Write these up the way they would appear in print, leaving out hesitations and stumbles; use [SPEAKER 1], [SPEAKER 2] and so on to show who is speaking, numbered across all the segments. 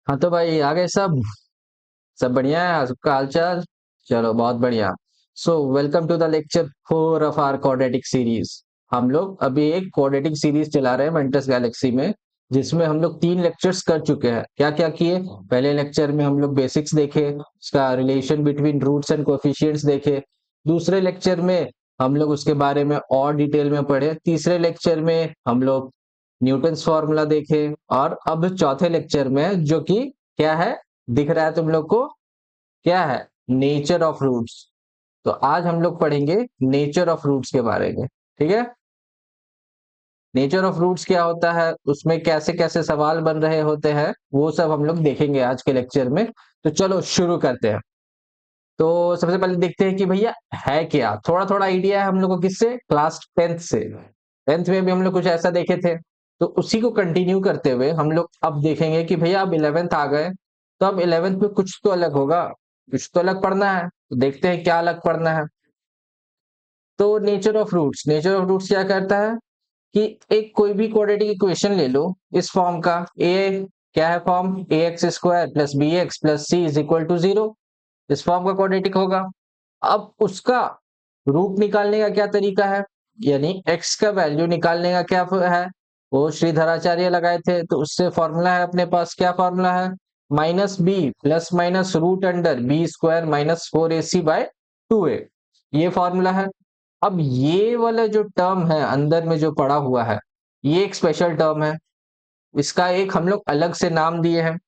[SPEAKER 1] हाँ तो भाई आ गए सब। सब बढ़िया है, सबका हालचाल। चलो बहुत बढ़िया। So welcome to the lecture 4 of our quadratic series. हम लोग अभी एक क्वाड्रेटिक सीरीज चला रहे हैं मेंटस गैलेक्सी में, जिसमें हम लोग 3 लेक्चर्स कर चुके हैं। क्या क्या किए? पहले लेक्चर में हम लोग बेसिक्स देखे, उसका relation between roots and coefficients देखे। दूसरे लेक्चर में हम लोग उसके बारे में और डिटेल में पढ़े। तीसरे लेक्चर में हम लोग न्यूटन्स फॉर्मूला देखे। और अब चौथे लेक्चर में, जो कि क्या है, दिख रहा है तुम लोग को, क्या है? Nature of roots. तो आज हम लोग पढ़ेंगे नेचर ऑफ रूट्स के बारे में। ठीक है? नेचर ऑफ रूट्स क्या होता है, उसमें कैसे कैसे सवाल बन रहे होते हैं, वो सब हम लोग देखेंगे आज के लेक्चर में। तो चलो शुरू करते हैं। तो सबसे पहले देखते हैं कि भैया है क्या। थोड़ा थोड़ा आइडिया है हम लोग को, किससे? क्लास 10th से। 10th में भी हम लोग कुछ ऐसा देखे थे। तो उसी को कंटिन्यू करते हुए हम लोग अब देखेंगे कि भैया अब 11th आ गए, तो अब 11th में कुछ तो अलग होगा, कुछ तो अलग पढ़ना है। तो देखते हैं क्या अलग पढ़ना है। तो नेचर ऑफ रूट्स क्या करता है कि एक कोई भी क्वाड्रेटिक इक्वेशन ले लो इस फॉर्म का। ए क्या है form? A x square plus b x plus c is equal to 0। इस फॉर्म का क्वाड्रेटिक होगा। अब उसका रूट निकालने का क्या तरीका है, यानी x का वैल्यू निकालने का क्या है, वो श्रीधराचार्य लगाए थे। तो उससे फॉर्मूला है अपने पास। क्या फॉर्मूला है? Minus b plus minus root under b square minus 4ac/2a। ये फॉर्मूला है। अब ये वाला जो टर्म है अंदर में जो पड़ा हुआ है, ये एक स्पेशल टर्म है। इसका एक हम लोग अलग से नाम दिए हैं।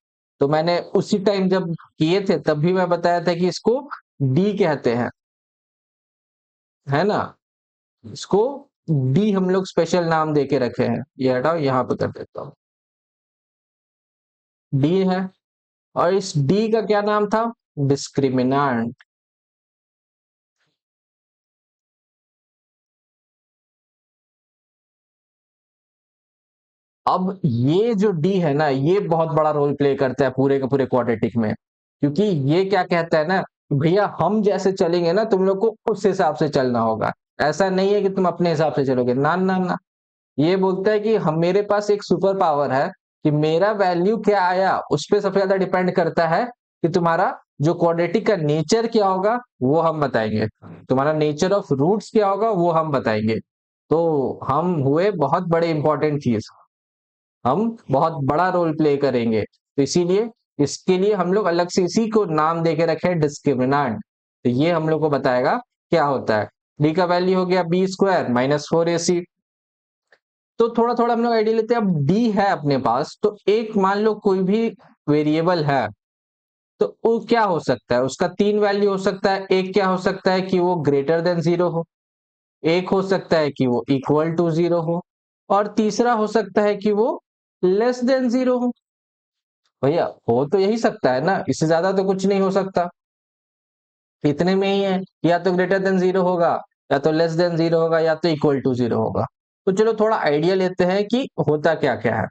[SPEAKER 1] तो मैंने उसी टाइम जब किए थे तब भी मैं बताया था कि इसको डी कहते हैं, है ना? इसको डी हम लोग स्पेशल नाम देके रखे हैं। ये हटाओ, यहाँ पे कर देता हूँ। डी है। और इस डी का क्या नाम था? डिस्क्रिमिनांट। अब ये जो डी है ना, ये बहुत बड़ा रोल प्ले करता है पूरे के पूरे क्वाड्रेटिक में। क्योंकि ये क्या कहता है ना, भैया हम जैसे चलेंगे ना, तुम लोग को उस हिसाब से चलना होगा। ऐसा नहीं है कि तुम अपने हिसाब से चलोगे, ना ना ना। ये बोलता है कि हम, मेरे पास एक सुपर पावर है कि मेरा वैल्यू क्या आया उस पर सबसे ज्यादा डिपेंड करता है कि तुम्हारा जो क्वाड्रेटिक का नेचर क्या होगा वो हम बताएंगे। तुम्हारा नेचर ऑफ रूट्स क्या होगा वो हम बताएंगे। तो हम हुए बहुत बड़े इंपॉर्टेंट चीज, हम बहुत बड़ा रोल प्ले करेंगे। तो इसीलिए इसके लिए हम लोग अलग से इसी को नाम देके रखे हैं डिस्क्रिमिनांट। तो ये हम लोग को बताएगा क्या होता है। डी का वैल्यू हो गया बी स्क्वायर माइनस 4ac। तो थोड़ा थोड़ा हम लोग आइडिया लेते हैं। अब डी है अपने पास, तो एक मान लो कोई भी वेरिएबल है, तो वो क्या हो सकता है? उसका 3 वैल्यू हो सकता है। एक क्या हो सकता है कि वो ग्रेटर देन 0 हो, एक हो सकता है कि वो इक्वल टू 0 हो, और तीसरा हो सकता है कि वो लेस देन 0 हो। भैया हो तो यही सकता है ना, इससे ज्यादा तो कुछ नहीं हो सकता। इतने में ही है, या तो ग्रेटर देन 0 होगा, या तो लेस देन 0 होगा, या तो इक्वल टू 0 होगा। तो चलो थोड़ा आइडिया लेते हैं कि होता क्या क्या है।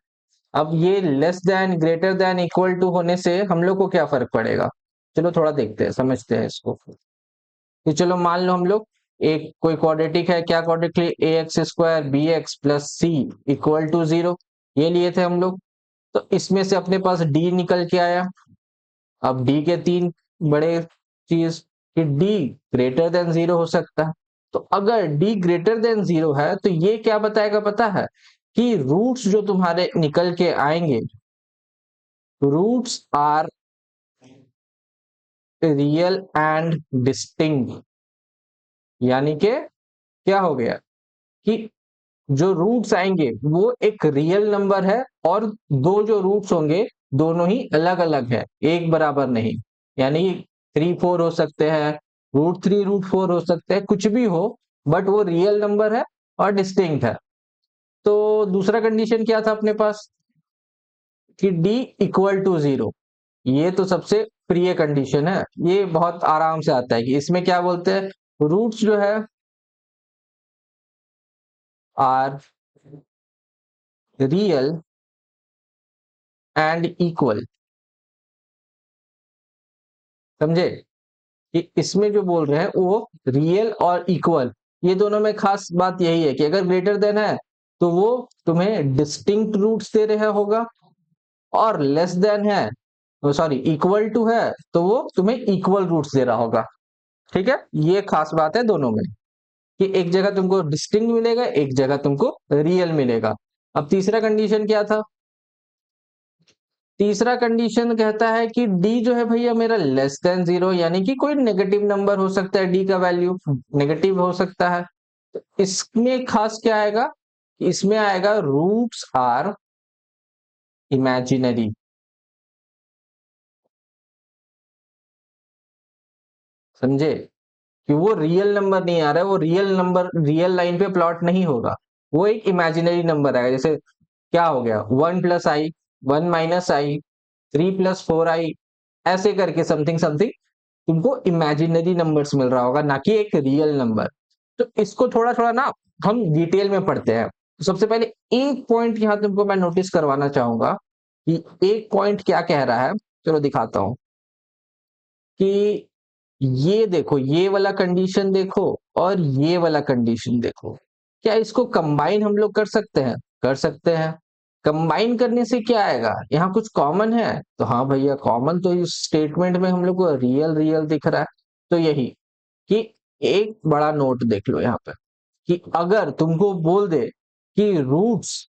[SPEAKER 1] अब ये less than, greater than, equal to होने से हम लोग को क्या फर्क पड़ेगा? चलो थोड़ा देखते हैं, समझते हैं इसको। कि चलो मान लो हम लोग एक कोई क्वाड्रेटिक है। क्या quadratic? A x square b x plus c equal to 0, ये लिए थे हम लोग। तो इसमें से अपने पास डी निकल के आया। अब डी के 3 बड़े चीज, कि डी ग्रेटर देन 0 हो सकता है। तो अगर डी ग्रेटर देन 0 है तो ये क्या बताएगा पता है? कि रूट्स जो तुम्हारे निकल के आएंगे, roots are real and distinct. यानी कि क्या हो गया कि जो रूट्स आएंगे वो एक रियल नंबर है, और दो जो रूट्स होंगे दोनों ही अलग अलग है, एक बराबर नहीं। यानी 3 4 हो सकते हैं, √3 √4 हो सकते हैं, कुछ भी हो, बट वो रियल नंबर है और डिस्टिंक्ट है। तो दूसरा कंडीशन क्या था अपने पास? कि डी इक्वल टू 0। ये तो सबसे प्रिय कंडीशन है, ये बहुत आराम से आता है। कि इसमें क्या बोलते हैं, रूट्स जो है आर रियल एंड इक्वल। समझे? कि इसमें जो बोल रहे हैं वो रियल और इक्वल, ये दोनों में खास बात यही है कि अगर ग्रेटर देन है तो वो तुम्हें डिस्टिंक्ट रूट्स दे रहा होगा, और लेस देन है सॉरी इक्वल टू है, तो वो तुम्हें इक्वल रूट्स दे रहा होगा। ठीक है, ये खास बात है दोनों में, कि एक जगह तुमको डिस्टिंक्ट मिलेगा, एक जगह तुमको रियल मिलेगा। अब तीसरा कंडीशन क्या था? तीसरा कंडीशन कहता है कि डी जो है भैया मेरा लेस देन जीरो, यानी कि कोई नेगेटिव नंबर हो सकता है, डी का वैल्यू नेगेटिव हो सकता है। तो इसमें खास क्या आएगा? इसमें आएगा रूट्स आर इमेजिनरी। समझे? कि वो रियल नंबर नहीं आ रहा है, वो रियल नंबर रियल लाइन पे प्लॉट नहीं होगा, वो एक इमेजिनरी नंबर आएगा। जैसे क्या हो गया, 1 + i, 1 - i, 3 + 4i, ऐसे करके समथिंग समथिंग तुमको इमेजिनरी नंबर्स मिल रहा होगा, ना कि एक रियल नंबर। तो इसको थोड़ा थोड़ा ना हम डिटेल में पढ़ते हैं। तो सबसे पहले एक पॉइंट यहां तुमको मैं नोटिस करवाना चाहूंगा, कि एक पॉइंट क्या कह रहा है, चलो दिखाता हूं। कि ये देखो, ये वाला कंडीशन देखो और ये वाला कंडीशन देखो, क्या इसको कंबाइन हम लोग कर सकते हैं? कर सकते हैं। कंबाइन करने से क्या आएगा, यहाँ कुछ कॉमन है, तो हाँ भैया कॉमन तो इस स्टेटमेंट में हम लोग को रियल रियल दिख रहा है। तो यही कि एक बड़ा नोट देख लो यहाँ पे, कि अगर तुमको बोल दे कि roots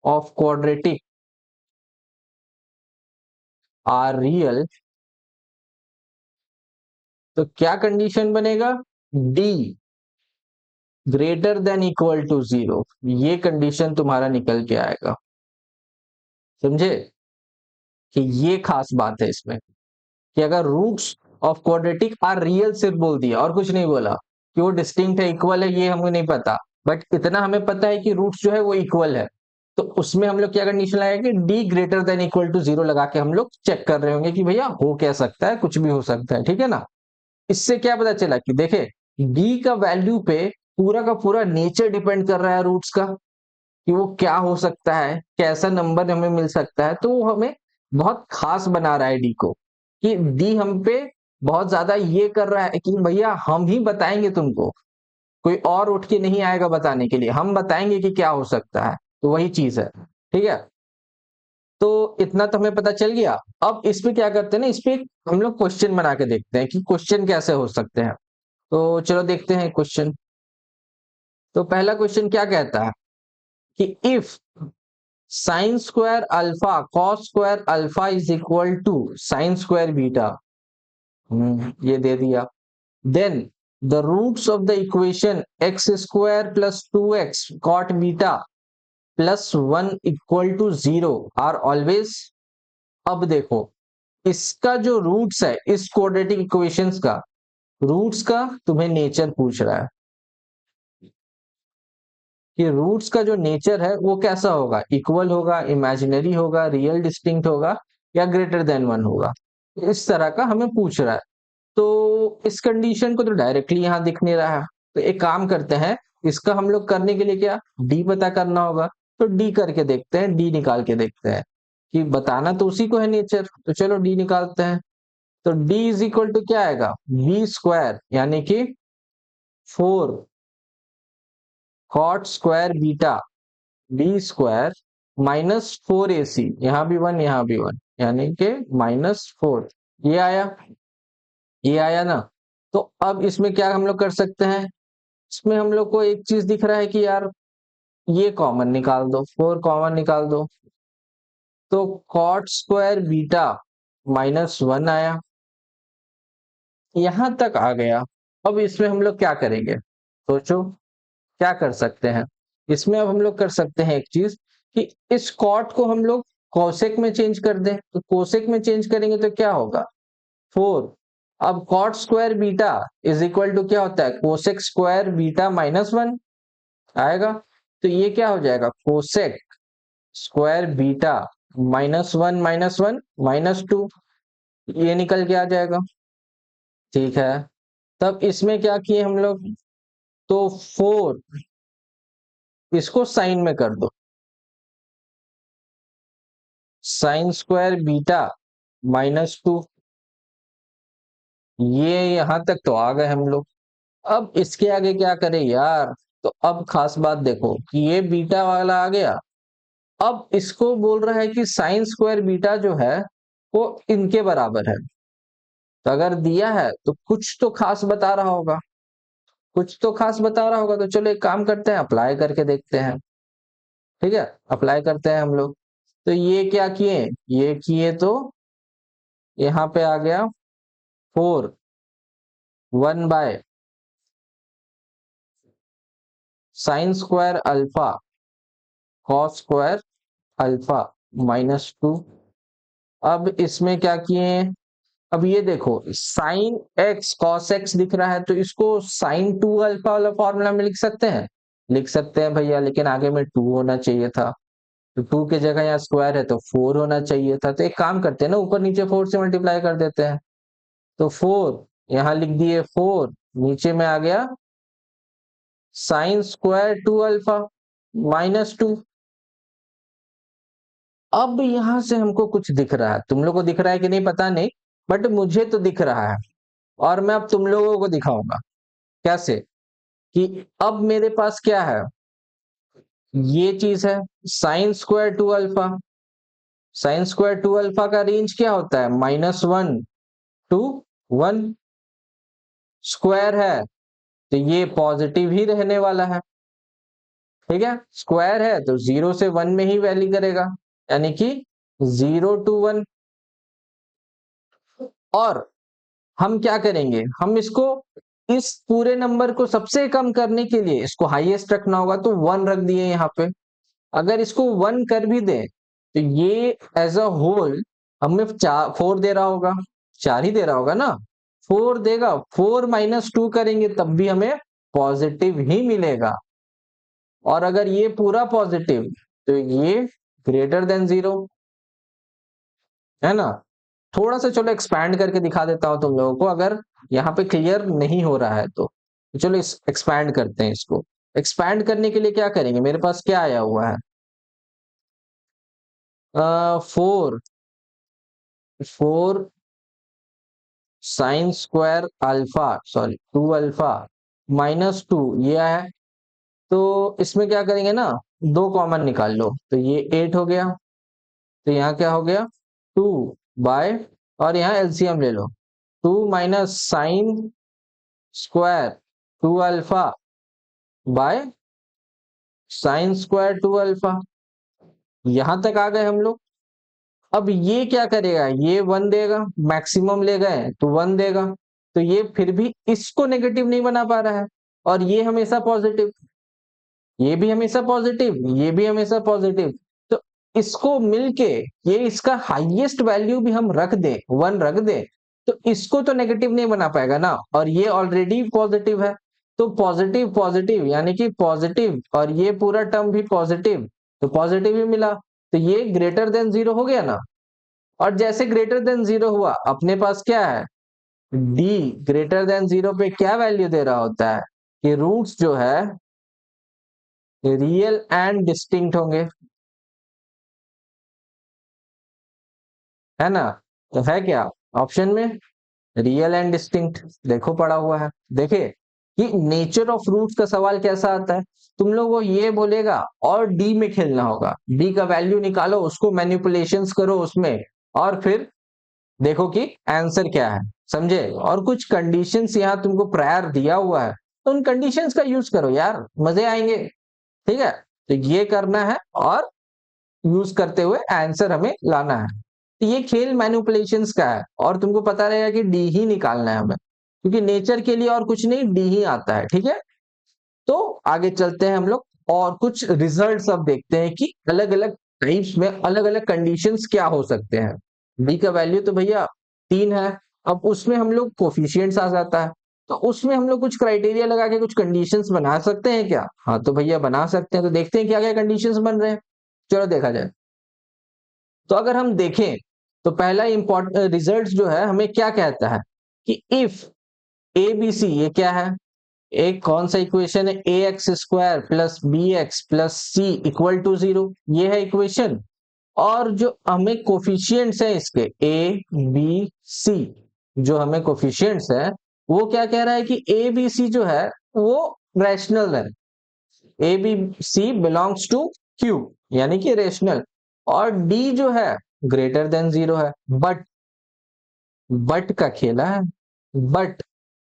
[SPEAKER 1] of quadratic are real, तो क्या कंडीशन बनेगा? D greater than equal to zero, ये कंडीशन तुम्हारा निकल के आएगा। समझे? कि ये खास बात है इसमें, कि अगर roots of quadratic are real सिर्फ बोल दिया और कुछ नहीं बोला, कि वो डिस्टिंक्ट है, इक्वल है, ये हमें नहीं पता, बट इतना हमें पता है कि रूट्स जो है वो इक्वल है, तो उसमें हम लोग क्या कंडीशन लगाएंगे कि D greater than equal to zero लगा के हम लोग चेक कर रहे होंगे कि भैया हो क्या सकता है, कुछ भी हो सकता है। ठीक है ना? इससे क्या पता चला कि देखे, डी का वैल्यू पे पूरा का पूरा नेचर डिपेंड कर रहा है रूट्स का, कि वो क्या हो सकता है, कैसा नंबर हमें मिल सकता है। तो वो हमें बहुत खास बना रहा है डी को, कि डी हम पे बहुत ज्यादा ये कर रहा है कि भैया हम ही बताएंगे तुमको, कोई और उठ के नहीं आएगा बताने के लिए, हम बताएंगे कि क्या हो सकता है। तो वही चीज है। ठीक है, तो इतना तो हमें पता चल गया। अब इस पे क्या करते हैं ना, इस पे हम लोग क्वेश्चन बना के देखते हैं कि क्वेश्चन कैसे हो सकते हैं। तो चलो देखते हैं क्वेश्चन। तो पहला क्वेश्चन क्या कहता है कि if sine square alpha cos square alpha is equal to sine square beta, ये दे दिया, then the roots of the equation x square plus 2x cot beta plus 1 equal to zero are always. अब देखो, इसका जो roots है इस quadratic equations का, रूट्स का तुम्हें नेचर पूछ रहा है, कि रूट्स का जो नेचर है वो कैसा होगा, इक्वल होगा, इमेजिनरी होगा, रियल डिस्टिंक्ट होगा, या ग्रेटर देन वन होगा। इस तरह का हमें पूछ रहा है। तो इस कंडीशन को तो डायरेक्टली यहां दिख नहीं रहा है, तो एक काम करते हैं, इसका हम लोग करने के लिए क्या, डी पता करना होगा। तो डी करके देखते हैं, डी निकाल के देखते हैं, कि बताना तो उसी को है नेचर, तो चलो डी निकालते हैं। तो डी इज इक्वल टू क्या आएगा, बी स्क्वायर, यानी कि 4 cot square beta b square -4ac, यहां भी वन यहां भी वन, यानी कि -4, ये आया, ये आया ना। तो अब इसमें क्या हम लोग कर सकते हैं, इसमें हम लोग को एक चीज दिख रहा है कि यार ये कॉमन निकाल दो, 4 कॉमन निकाल दो, तो कॉट स्क्वायर बीटा -1 आया, यहां तक आ गया। अब इसमें हम लोग क्या करेंगे, सोचो क्या कर सकते हैं। इसमें अब हम लोग कर सकते हैं एक चीज, कि इस कॉट को हम लोग कोसेक में चेंज कर दें। तो कोसेक में चेंज करेंगे तो क्या होगा, 4। अब cot square beta is equal to क्या होता है, कोसेक स्क्वायर बीटा -1 आएगा। तो ये क्या हो जाएगा, कोसेक स्क्वायर बीटा -1 -1 -2, ये निकल के आ जाएगा। ठीक है, तब इसमें क्या किए हम लोग, तो 4 इसको साइन में कर दो, साइन स्क्वायर बीटा -2, ये यहां तक तो आ गए हम लोग। अब इसके आगे क्या करें यार, तो अब खास बात देखो कि ये बीटा वाला आ गया, अब इसको बोल रहा है कि साइन स्क्वायर बीटा जो है वो इनके बराबर है। तो अगर दिया है तो कुछ तो खास बता रहा होगा, कुछ तो खास बता रहा होगा। तो चलो एक काम करते हैं, अप्लाई करके देखते हैं। ठीक है, अप्लाई करते हैं हम लोग। तो ये क्या किए, ये किए तो यहाँ पे आ गया 4 1 by sine square alpha cos square alpha -2। अब इसमें क्या किए, अब ये देखो साइन एक्स कॉस एक्स दिख रहा है, तो इसको साइन 2 अल्फा वाला फॉर्मूला में लिख सकते हैं, लिख सकते हैं भैया, लेकिन आगे में 2 होना चाहिए था। तो 2 की जगह यहाँ स्क्वायर है तो 4 होना चाहिए था। तो एक काम करते हैं ना, ऊपर नीचे 4 से मल्टीप्लाई कर देते हैं। तो 4 यहाँ लिख दिए, 4 नीचे में आ गया साइन स्क्वायर 2 अल्फा -2। अब यहां से हमको कुछ दिख रहा है, तुम लोग को दिख रहा है कि नहीं पता नहीं, बट मुझे तो दिख रहा है। और मैं अब तुम लोगों को दिखाऊंगा कैसे, कि अब मेरे पास क्या है, ये चीज है sine square 2 alpha. Sine square 2 alpha का रेंज क्या होता है, -1 टू 1। स्क्वायर है तो ये पॉजिटिव ही रहने वाला है। ठीक है, स्क्वायर है तो 0 से 1 में ही वैल्यू करेगा, यानी कि 0 to 1। और हम क्या करेंगे, हम इसको इस पूरे नंबर को सबसे कम करने के लिए इसको हाईएस्ट रखना होगा, तो 1 रख दिए यहाँ पे। अगर इसको 1 कर भी दे तो ये एज अ होल हमें 4 दे रहा होगा, 4 ही दे रहा होगा ना, 4 देगा। 4 -2 करेंगे तब भी हमें पॉजिटिव ही मिलेगा। और अगर ये पूरा पॉजिटिव तो ये ग्रेटर देन 0, है ना। थोड़ा सा चलो एक्सपैंड करके दिखा देता हूं तुम लोगों को, अगर यहाँ पे क्लियर नहीं हो रहा है तो चलो इस एक्सपैंड करते हैं इसको। एक्सपैंड करने के लिए क्या करेंगे, मेरे पास क्या आया हुआ है, 4 sign square alpha, sorry 2 alpha -2 ये है। तो इसमें क्या करेंगे ना, 2 कॉमन निकाल लो, तो ये 8 हो गया। तो यहाँ क्या हो गया, 2 बाय, और यहाँ एलसीएम ले लो, 2 minus sine square 2 alpha by sine square 2 alpha. यहां तक आ गए हम लोग। अब ये क्या करेगा, ये 1 देगा, मैक्सिमम ले गए तो 1 देगा। तो ये फिर भी इसको नेगेटिव नहीं बना पा रहा है, और ये हमेशा पॉजिटिव, ये भी हमेशा पॉजिटिव, ये भी हमेशा पॉजिटिव। तो इसको मिलके ये इसका हाईएस्ट वैल्यू भी हम रख दें, 1 रख दें, तो इसको तो नेगेटिव नहीं बना पाएगा ना, और ये ऑलरेडी पॉजिटिव है। तो पॉजिटिव पॉजिटिव यानी कि पॉजिटिव, और ये पूरा टर्म भी पॉजिटिव, तो पॉजिटिव ही मिला। तो ये ग्रेटर देन 0 हो गया ना। और जैसे ग्रेटर देन 0 हुआ, अपने पास क्या है, डी ग्रेटर देन 0 पे क्या वैल्यू दे रहा होता है, कि रूट्स जो है रियल एंड डिस्टिंक्ट होंगे, है ना। तो है क्या ऑप्शन में, रियल एंड डिस्टिंक्ट, देखो पड़ा हुआ है। देखे कि नेचर ऑफ रूट्स का सवाल कैसा आता है, तुम लोग को ये बोलेगा और डी में खेलना होगा, डी का वैल्यू निकालो, उसको मैनिपुलेशंस करो उसमें, और फिर देखो कि आंसर क्या है, समझे। और कुछ कंडीशंस यहाँ तुमको प्रायर दिया हुआ है, तो उन कंडीशंस का यूज करो यार, मजे आएंगे। ठीक है, तो ये करना है, और यूज करते हुए आंसर हमें लाना है। तो ये खेल मैनिपुलेशंस का है, और तुमको पता रहेगा कि डी ही निकालना है हमें, क्योंकि नेचर के लिए और कुछ नहीं, डी ही आता है। ठीक है, तो आगे चलते हैं हम लोग, और कुछ रिजल्ट्स अब देखते हैं कि अलग अलग टाइप्स में अलग अलग कंडीशंस क्या हो सकते हैं। डी का वैल्यू तो भैया 3 है। अब उसमें हम लोग कोफिशिएंट्स आ जाता है, तो उसमें हम लोग कुछ क्राइटेरिया लगा के कुछ कंडीशंस बना सकते हैं क्या, हाँ तो भैया बना सकते हैं। तो देखते हैं क्या क्या कंडीशंस बन रहे हैं, चलो देखा जाए। तो अगर हम देखें तो पहला इंपॉर्टेंट रिजल्ट जो है हमें क्या कहता है, कि इफ ए बी सी, ये क्या है, एक कौन सा इक्वेशन है, a x square plus b x plus c equal to 0, ये है इक्वेशन। और जो हमें कोफिशियंट्स है इसके ए बी सी, जो हमें कोफिशियंट्स है, वो क्या कह रहा है कि ए बी सी जो है वो रैशनल है, a b c belongs to q यानी कि रेशनल, और डी जो है ग्रेटर देन जीरो है। बट का खेला है, but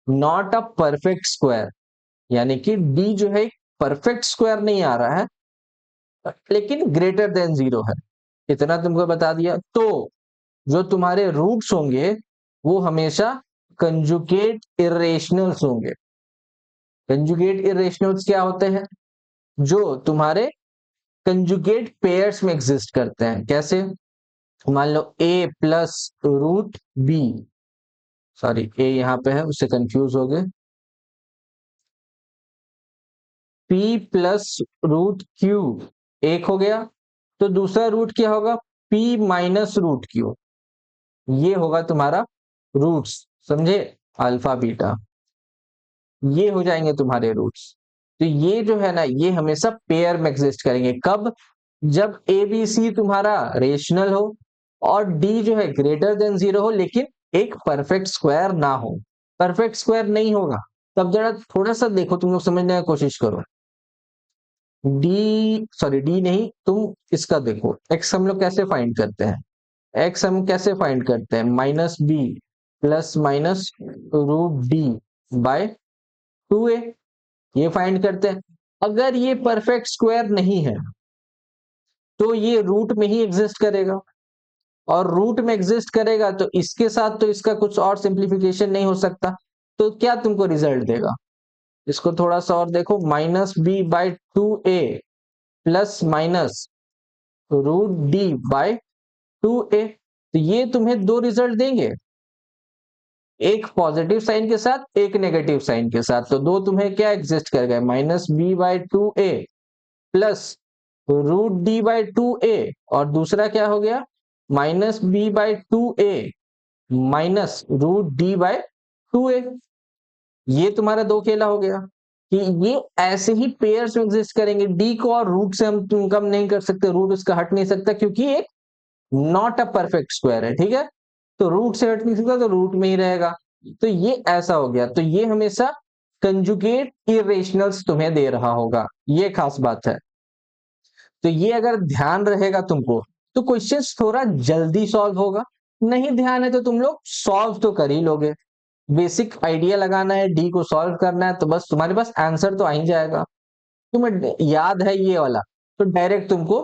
[SPEAKER 1] not a perfect square, यानी कि डी जो है परफेक्ट स्क्वायर नहीं आ रहा है, लेकिन ग्रेटर देन जीरो है। इतना तुमको बता दिया। तो जो तुम्हारे रूट्स होंगे वो हमेशा कंजुगेट इरेशनल्स होंगे। कंजुगेट इरेशनल्स क्या होते हैं? जो तुम्हारे कंजुगेट पेयर्स में एग्जिस्ट करते हैं। कैसे? मान लो a plus root b, sorry a यहां पे है उससे कंफ्यूज हो गए, p प्लस रूट क्यू एक हो गया, तो दूसरा रूट क्या होगा? p माइनस रूट क्यू, ये होगा तुम्हारा रूट्स। समझे? अल्फा बीटा, ये हो जाएंगे तुम्हारे रूट्स। तो ये जो है ना, ये हमेशा पेयर में एग्जिस्ट करेंगे। कब? जब ए बी सी तुम्हारा रेशनल हो और डी जो है ग्रेटर देन जीरो हो, लेकिन एक परफेक्ट स्क्वायर ना हो। परफेक्ट स्क्वायर नहीं होगा तब जरा थोड़ा सा देखो, तुम लोग समझने की कोशिश करो। डी, सॉरी डी नहीं, तुम इसका देखो, एक्स हम लोग कैसे फाइंड करते हैं? एक्स हम कैसे फाइंड करते हैं? Minus b plus minus root D by 2a, ये फाइंड करते हैं। अगर ये परफेक्ट स्क्वायर नहीं है तो ये रूट में ही एग्जिस्ट करेगा, और रूट में एग्जिस्ट करेगा तो इसके साथ तो इसका कुछ और सिंप्लीफिकेशन नहीं हो सकता। तो क्या तुमको रिजल्ट देगा? इसको थोड़ा सा और देखो, minus b by 2a plus minus root D by 2a, तो ये तुम्हें दो रिजल्ट देंगे, एक पॉजिटिव साइन के साथ एक नेगेटिव साइन के साथ। तो दो तुम्हें क्या एग्जिस्ट कर गए? Minus b by 2a plus root D by 2a, और दूसरा क्या हो गया? Minus b by 2a minus root D by 2a। ये तुम्हारा दो केला हो गया कि ये ऐसे ही पेयर्स में एग्जिस्ट करेंगे। डी को और रूट से हम तुम कम नहीं कर सकते, रूट उसका हट नहीं सकता क्योंकि ये नॉट अ परफेक्ट स्क्वायर है। ठीक है, तो रूट से हट नहीं सकता तो रूट में ही रहेगा। तो ये ऐसा हो गया, तो ये हमेशा कंजुगेट इरेशनल्स तुम्हें दे रहा होगा, ये खास बात है। तो ये अगर ध्यान रहेगा तुमको तो क्वेश्चन थोड़ा जल्दी सॉल्व होगा। नहीं ध्यान है तो तुम लोग सॉल्व तो कर ही लोगे। बेसिक आइडिया लगाना है, डी को सॉल्व करना है, तो बस तुम्हारे पास आंसर तो आ ही जाएगा। तुम्हें याद है ये वाला तो डायरेक्ट तुमको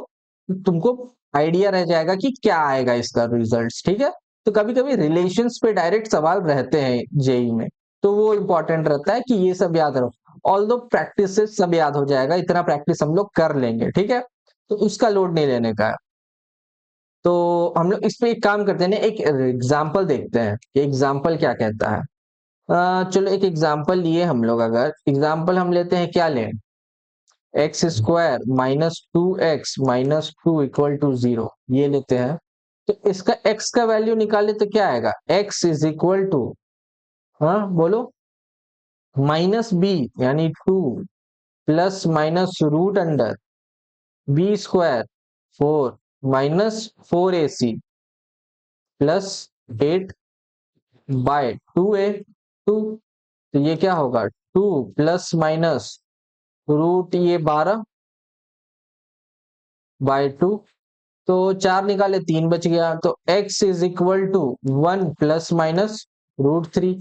[SPEAKER 1] तुमको आइडिया रह जाएगा कि क्या आएगा इसका रिजल्ट्स। ठीक है, तो कभी कभी रिलेशंस पे डायरेक्ट सवाल रहते हैं जेई में, तो वो इंपॉर्टेंट रहता है कि ये सब याद रहो। ऑल दो प्रैक्टिस से सब याद हो जाएगा, इतना प्रैक्टिस हम लोग कर लेंगे। ठीक है, तो उसका लोड नहीं लेने का है। तो हम लोग इस पे एक काम करते हैं ना, एक एग्जाम्पल देखते हैं एग्जाम्पल क्या कहता है। चलो एक एग्जाम्पल लिए हम लोग, अगर एग्जाम्पल हम लेते हैं, क्या लें? X square minus 2x minus 2 equal to 0, ये लेते हैं। तो इसका x का वैल्यू निकाले तो क्या आएगा? x इज इक्वल टू, हाँ बोलो, माइनस बी यानी 2 plus minus root under b square 4 minus 4ac plus 8 by 2a 2। तो ये क्या होगा? 2 प्लस माइनस रूट ये 12 बाय 2, तो चार निकाले 3 बच गया। तो x is equal to 1 plus minus root 3,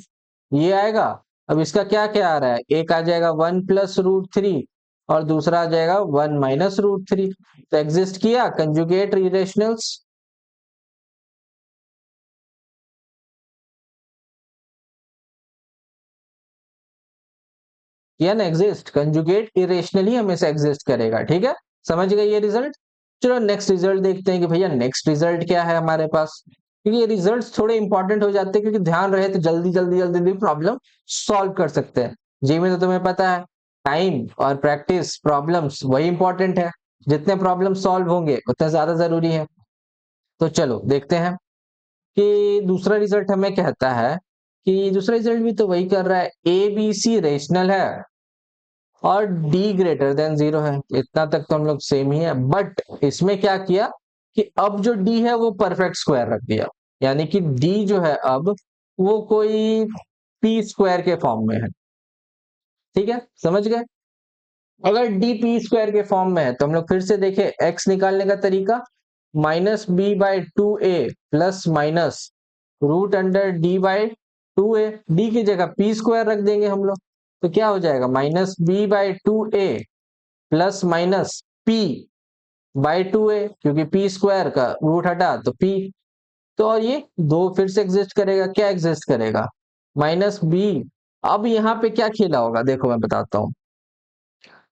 [SPEAKER 1] ये आएगा। अब इसका क्या क्या आ रहा है? एक आ जाएगा 1 प्लस रूट 3 और दूसरा आ जाएगा 1 माइनस रूट 3। तो एग्जिस्ट किया कंजुगेट रिलेशनल्स, किया ना एग्जिस्ट। कंजुगेट इरेशनली हमेशा एग्जिस्ट करेगा। ठीक है, समझ गए ये रिजल्ट? चलो नेक्स्ट रिजल्ट देखते हैं कि भैया नेक्स्ट रिजल्ट क्या है हमारे पास, क्योंकि ये रिजल्ट्स थोड़े इंपॉर्टेंट हो जाते हैं, क्योंकि ध्यान रहे तो जल्दी जल्दी जल्दी जल्दी प्रॉब्लम सॉल्व कर सकते हैं। जी में तो तुम्हें पता है, टाइम और प्रैक्टिस प्रॉब्लम्स वही इंपॉर्टेंट है। जितने प्रॉब्लम सॉल्व होंगे उतना ज्यादा जरूरी है। तो चलो देखते हैं कि दूसरा रिजल्ट हमें कहता है कि दूसरा रिजल्ट भी तो वही कर रहा है, ए बी सी रेशनल है और d ग्रेटर देन जीरो है। इतना तक तो हम लोग सेम ही है, बट इसमें क्या किया कि अब जो d है वो परफेक्ट स्क्वायर रख दिया, यानी कि d जो है अब वो कोई p स्क्वायर के फॉर्म में है। ठीक है, समझ गए? अगर डी पी स्क्वायर के फॉर्म में है तो हम लोग फिर से देखें एक्स निकालने का तरीका, minus b by two a plus minus root under D by two a, D की जगह पी स्क्वायर रख देंगे हम लोग, तो क्या हो जाएगा minus b by two a plus minus p by two a, क्योंकि पी स्क्वायर का रूट हटा तो पी, तो और ये दो फिर से एग्जिस्ट करेगा, क्या एग्जिस्ट करेगा माइनस बी। अब यहाँ पे क्या खेला होगा देखो मैं बताता हूं,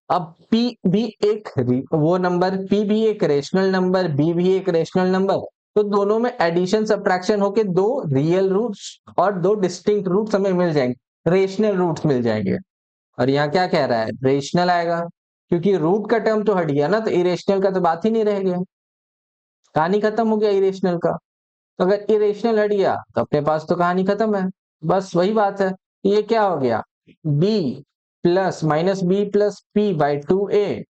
[SPEAKER 1] अब P भी एक वो नंबर, P भी एक रेशनल नंबर, B भी एक रेशनल नंबर, तो दोनों में एडिशन सब्ट्रैक्शन होके दो रियल रूट्स और दो डिस्टिंक्ट रूट्स हमें मिल जाएंगे, रेशनल रूट्स मिल जाएंगे। और यहाँ क्या कह रहा है रेशनल आएगा, क्योंकि रूट का टर्म तो हट गया ना, तो इरेशनल का तो बात ही नहीं रह गया, कहानी खत्म हो गया इरेशनल का। तो अगर इरेशनल हट गया तो अपने पास तो कहानी खत्म है, बस वही बात है। ये क्या हो गया b plus minus b plus p by two a,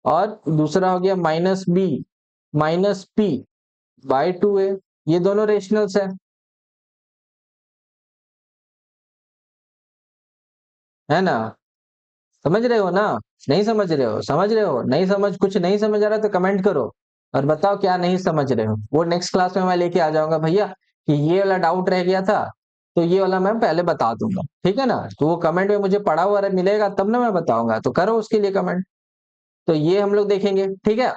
[SPEAKER 1] और दूसरा हो गया minus b minus p by two a, ये दोनों रेशनल्स है ना, समझ रहे हो ना, नहीं समझ रहे हो, समझ रहे हो, नहीं समझ, कुछ नहीं समझ आ रहा तो कमेंट करो और बताओ क्या नहीं समझ रहे हो, वो नेक्स्ट क्लास में मैं लेके आ जाऊंगा भैया कि ये वाला डाउट रह गया था, तो ये वाला मैं पहले बता दूंगा, ठीक है ना, तो वो कमेंट में मुझे पढ़ा हुआ मिलेगा तब ना मैं बताऊंगा, तो करो उसके लिए कमेंट। तो ये हम लोग देखेंगे, ठीक है।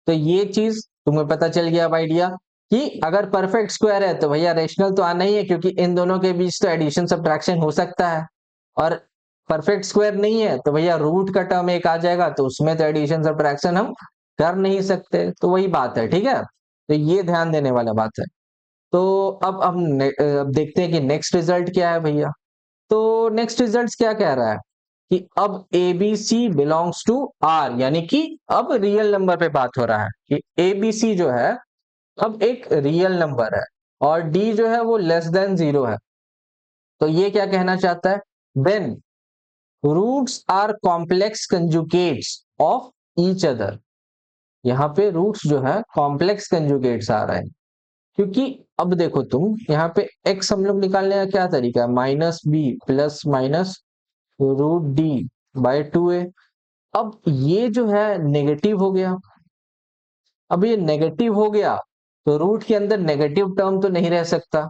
[SPEAKER 1] तो ये चीज तुम्हें पता चल गया अब आइडिया कि अगर परफेक्ट स्क्वायर है तो भैया रेशनल तो आना ही है, क्योंकि इन दोनों के बीच तो एडिशन सब्ट्रैक्शन हो सकता है, और परफेक्ट स्क्वायर नहीं है तो भैया रूट का टर्म एक आ जाएगा, तो उसमें तो एडिशन सब्ट्रैक्शन हम कर नहीं सकते, तो वही बात है, ठीक है। तो ये ध्यान देने वाला बात है। तो अब हम अब देखते हैं कि नेक्स्ट रिजल्ट क्या है भैया। तो नेक्स्ट रिजल्ट क्या कह रहा है कि अब a b c belongs to R, यानी कि अब रियल नंबर पे बात हो रहा है कि ए बी सी जो है अब एक रियल नंबर है, और डी जो है वो लेस देन जीरो है। तो ये क्या कहना चाहता है, then roots are complex conjugates of each other, यहाँ पे रूट्स जो है कॉम्प्लेक्स कंजुगेट्स आ रहे हैं, क्योंकि अब देखो तुम यहाँ पे x हम लोग निकालने का क्या तरीका है, minus b plus minus root D by two a. अब ये जो है नेगेटिव हो गया, अब ये नेगेटिव हो गया तो रूट के अंदर नेगेटिव टर्म तो नहीं रह सकता,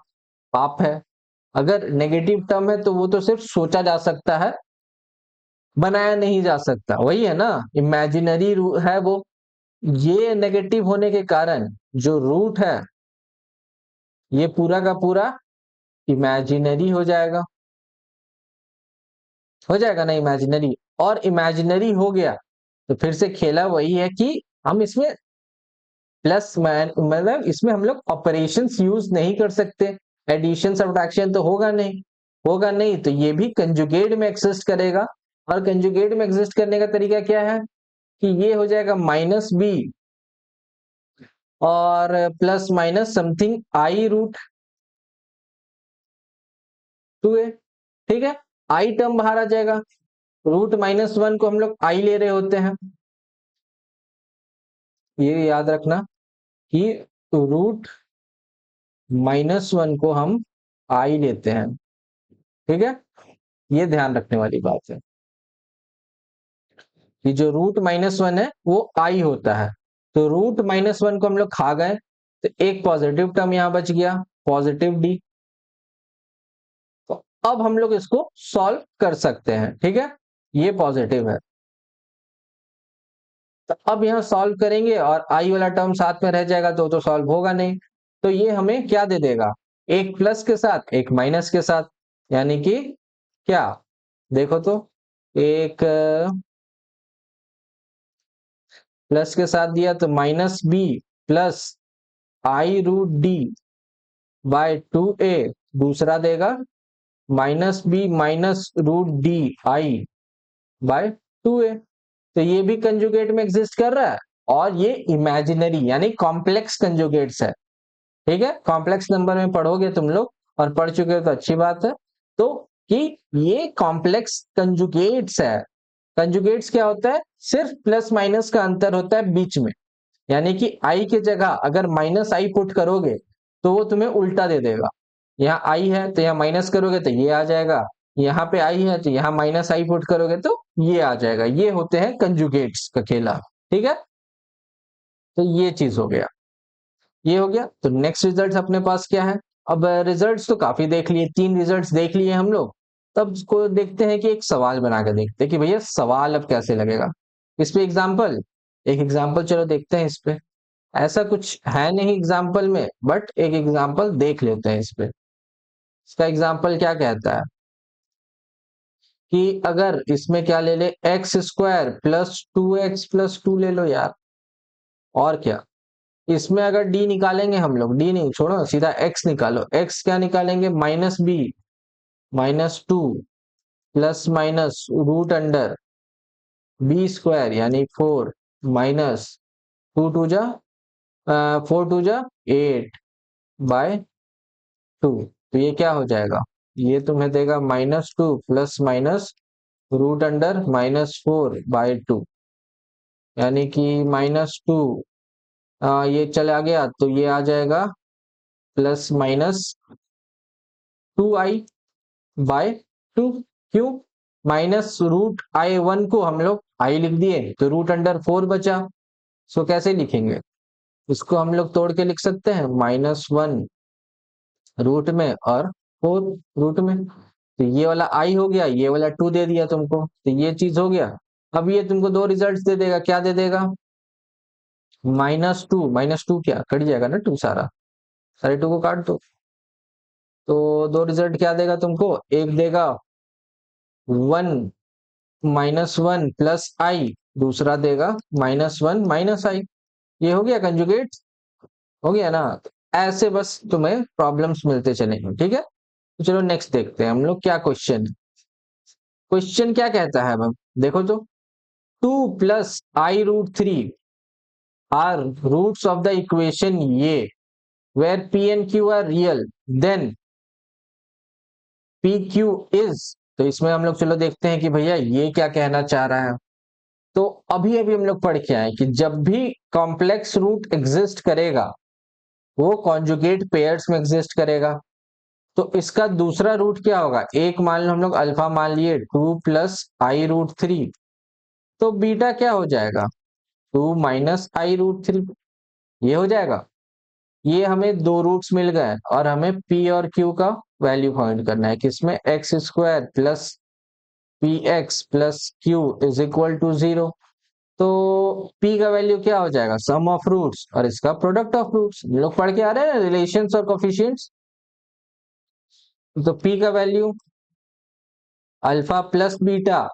[SPEAKER 1] पाप है। अगर नेगेटिव टर्म है तो वो तो सिर्फ सोचा जा सकता है, बनाया नहीं जा सकता, वही है ना, इमेजिनरी है वो। ये नेगेटिव होने के कारण जो रूट है ये पूरा का पूरा इमेजिनरी हो जाएगा ना इमेजिनरी, और इमेजिनरी हो गया तो फिर से खेला वही है कि हम इसमें प्लस मतलब इसमें हम लोग ऑपरेशंस यूज नहीं कर सकते, एडिशन सब्ट्रैक्शन तो होगा नहीं, होगा नहीं, तो ये भी कंजुगेट में एग्जिस्ट करेगा। और कंजुगेट में एग्जिस्ट करने का तरीका क्या है कि ये हो जाएगा माइनस बी और plus minus something i root two a, ठीक है, आई टर्म बाहर आ जाएगा, रूट माइनस वन को हम लोग आई ले रहे होते हैं, ये याद रखना कि रूट माइनस वन को हम आई लेते हैं, ठीक है, ये ध्यान रखने वाली बात है कि जो रूट माइनस वन है वो आई होता है, तो रूट माइनस वन को हम लोग खा गए, तो एक पॉजिटिव टर्म यहां बच गया, पॉजिटिव डी। तो अब हम लोग इसको सॉल्व कर सकते हैं, ठीक है, ये पॉजिटिव है, तो अब यहाँ सॉल्व करेंगे और आई वाला टर्म साथ में रह जाएगा तो सॉल्व होगा नहीं, तो ये हमें क्या दे देगा, एक प्लस के साथ एक माइनस के साथ, यानी कि क्या, देखो तो एक प्लस के साथ दिया तो minus b plus i root D by two a, दूसरा देगा minus b minus root d i by two a, तो ये भी कंजुगेट में एग्जिस्ट कर रहा है, और ये इमेजिनरी यानी कॉम्प्लेक्स कंजुगेट्स है, ठीक है, कॉम्प्लेक्स नंबर में पढ़ोगे तुम लोग और पढ़ चुके हो तो अच्छी बात है। तो कि ये कॉम्प्लेक्स कंजुगेट्स है, कंजुगेट्स क्या होता है, सिर्फ प्लस माइनस का अंतर होता है बीच में, यानी कि आई की जगह अगर माइनस आई पुट करोगे तो वो तुम्हें उल्टा दे देगा, यहाँ आई है तो यहाँ माइनस करोगे तो ये आ जाएगा, यहाँ पे आई है तो यहाँ माइनस आई पुट करोगे तो ये आ जाएगा। ये होते हैं कंजुगेट्स का खेला। ठीक है, तो ये चीज हो गया, ये हो गया। तो नेक्स्ट रिजल्ट अपने पास क्या है? अब रिजल्ट्स तो काफी देख लिए, 3 रिजल्ट्स देख लिए हम लोग। तब इसको देखते हैं कि एक सवाल बना के देखते हैं कि भैया सवाल अब कैसे लगेगा। इस पे एग्जाम्पल, एक एग्जाम्पल चलो देखते हैं इस पे। ऐसा कुछ है नहीं एग्जाम्पल में, बट एक एग्जाम्पल देख लेते हैं इस पे। इसका एग्जाम्पल क्या कहता है कि अगर इसमें क्या ले ले, एक्स स्क्वायर प्लस 2x+2 ले लो यार। और क्या, इसमें अगर डी निकालेंगे हम लोग, डी नहीं छोड़ो, सीधा एक्स निकालो। एक्स क्या निकालेंगे? -b -2 plus minus root under b² यानी 4 माइनस 4 2 जा 8/2। तो ये क्या हो जाएगा? ये तुम्हें देगा -2 प्लस माइनस रूट अंडर -4/2, यानी कि -2, ये चला गया तो ये आ जाएगा प्लस माइनस 2i/2। क्यों? -√i1 को हम लोग i लिख दिए तो रूट अंडर 4 बचा। सो कैसे लिखेंगे? इसको हम लोग तोड़ के लिख सकते हैं, -1 रूट में और 4 रूट में। तो ये वाला i हो गया, ये वाला 2 दे दिया तुमको, तो ये चीज हो गया। अब ये तुमको दो रिजल्ट्स दे देगा। क्या दे देगा? -2 क्या कट जाएगा ना, 2 सारा, सारे 2 को काट दो। तो दो रिजल्ट क्या देगा तुमको? एक देगा 1 -1 प्लस आई, दूसरा देगा -1 माइनस आई। ये हो गया कंजुगेट, हो गया ना। तो ऐसे बस तुम्हें प्रॉब्लम्स मिलते चलेंगे। ठीक है, तो चलो नेक्स्ट देखते हैं हम लोग क्या क्वेश्चन। क्वेश्चन क्या कहता है अब देखो तो, 2 + i√3 are roots of the equation ये, where p and q are real, then pq is. तो इसमें हम लोग चलो देखते हैं कि भैया ये क्या कहना चाह रहा है। तो अभी अभी हम लोग पढ़ के आए कि जब भी कॉम्प्लेक्स रूट एग्जिस्ट करेगा, वो कॉन्जुगेट पेयर्स में एग्जिस्ट करेगा। तो इसका दूसरा रूट क्या होगा? एक मान लो हम लोग अल्फा मान लिए 2 + i√3, तो बीटा क्या हो जाएगा? 2 - i√3, ये हो जाएगा। ये हमें दो रूट्स मिल गए और हमें p और q का वैल्यू फाइंड करना है। किसमें? x² plus px plus q is equal to 0। तो p का वैल्यू क्या हो जाएगा? सम ऑफ रूट्स और इसका प्रोडक्ट ऑफ रूट्स। हम लोग पढ़ के आ रहे हैं रिलेशंस और कोफिशिएंट्स। तो p का value alpha plus beta,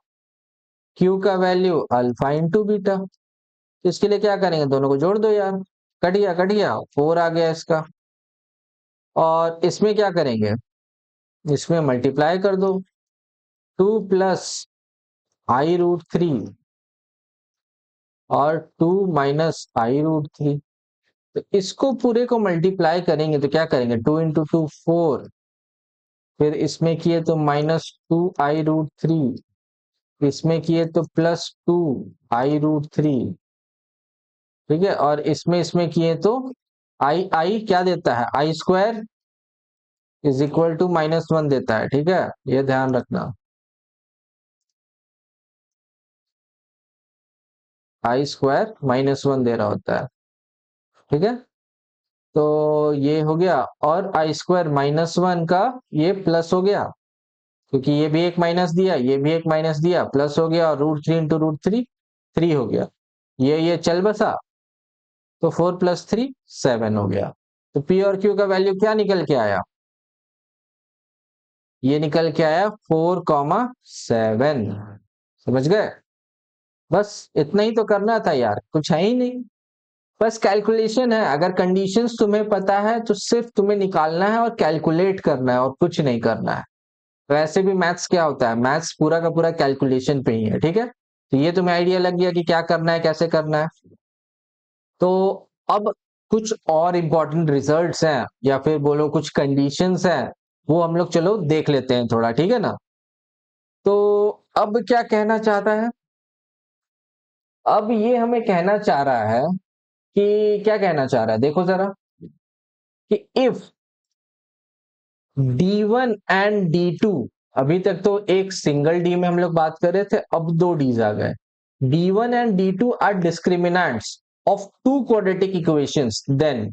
[SPEAKER 1] q का वैल्यू अल्फा इंटू बीटा। तो इसके लिए क्या करेंगे? दोनों को जोड़ दो यार। कट गया 4 आ गया इसका। और इसमें क्या करेंगे? इसमें मल्टीप्लाई कर दो, 2 + i√3 और 2 - i√3। तो इसको पूरे को मल्टीप्लाई करेंगे तो क्या करेंगे? 2 × 2 4, फिर इसमें किए तो -2i√3, इसमें किए तो +2i√3। ठीक है, और इसमें इसमें किए तो आई क्या देता है? i² इज इक्वल टू -1 देता है। ठीक है, ये ध्यान रखना, i² -1 दे रहा होता है। ठीक है, तो ये हो गया। और i² -1 का ये प्लस हो गया, क्योंकि ये भी एक माइनस दिया, ये भी एक माइनस दिया, प्लस हो गया, और √3 × √3 3 हो गया। ये चल बसा, तो 4 + 3 7 हो गया। तो p और q का वैल्यू क्या निकल के आया? ये निकल के आया 4,7। समझ गए? बस इतना ही तो करना था यार, कुछ है ही नहीं। बस कैलकुलेशन है। अगर कंडीशंस तुम्हें पता है तो सिर्फ तुम्हें निकालना है और कैलकुलेट करना है और कुछ नहीं करना है। वैसे भी मैथ्स क्या होता है? मैथ्स पूरा का पूरा कैलकुलेशन पे ही है। ठीक है, तो ये तुम्हें आइडिया लग गया कि क्या करना है, कैसे करना है। तो अब कुछ और इंपॉर्टेंट रिजल्ट्स हैं या फिर बोलो कुछ कंडीशंस हैं, वो हम लोग चलो देख लेते हैं थोड़ा। ठीक है ना? तो अब क्या कहना चाहता है? अब ये हमें कहना चाह रहा है कि क्या कहना चाह रहा है देखो जरा, कि इफ D1 and D2 अभी तक तो एक सिंगल डी में हम लोग बात कर रहे थे, अब दो डीज आ गए। D1 and D2 are discriminants of two quadratic equations then,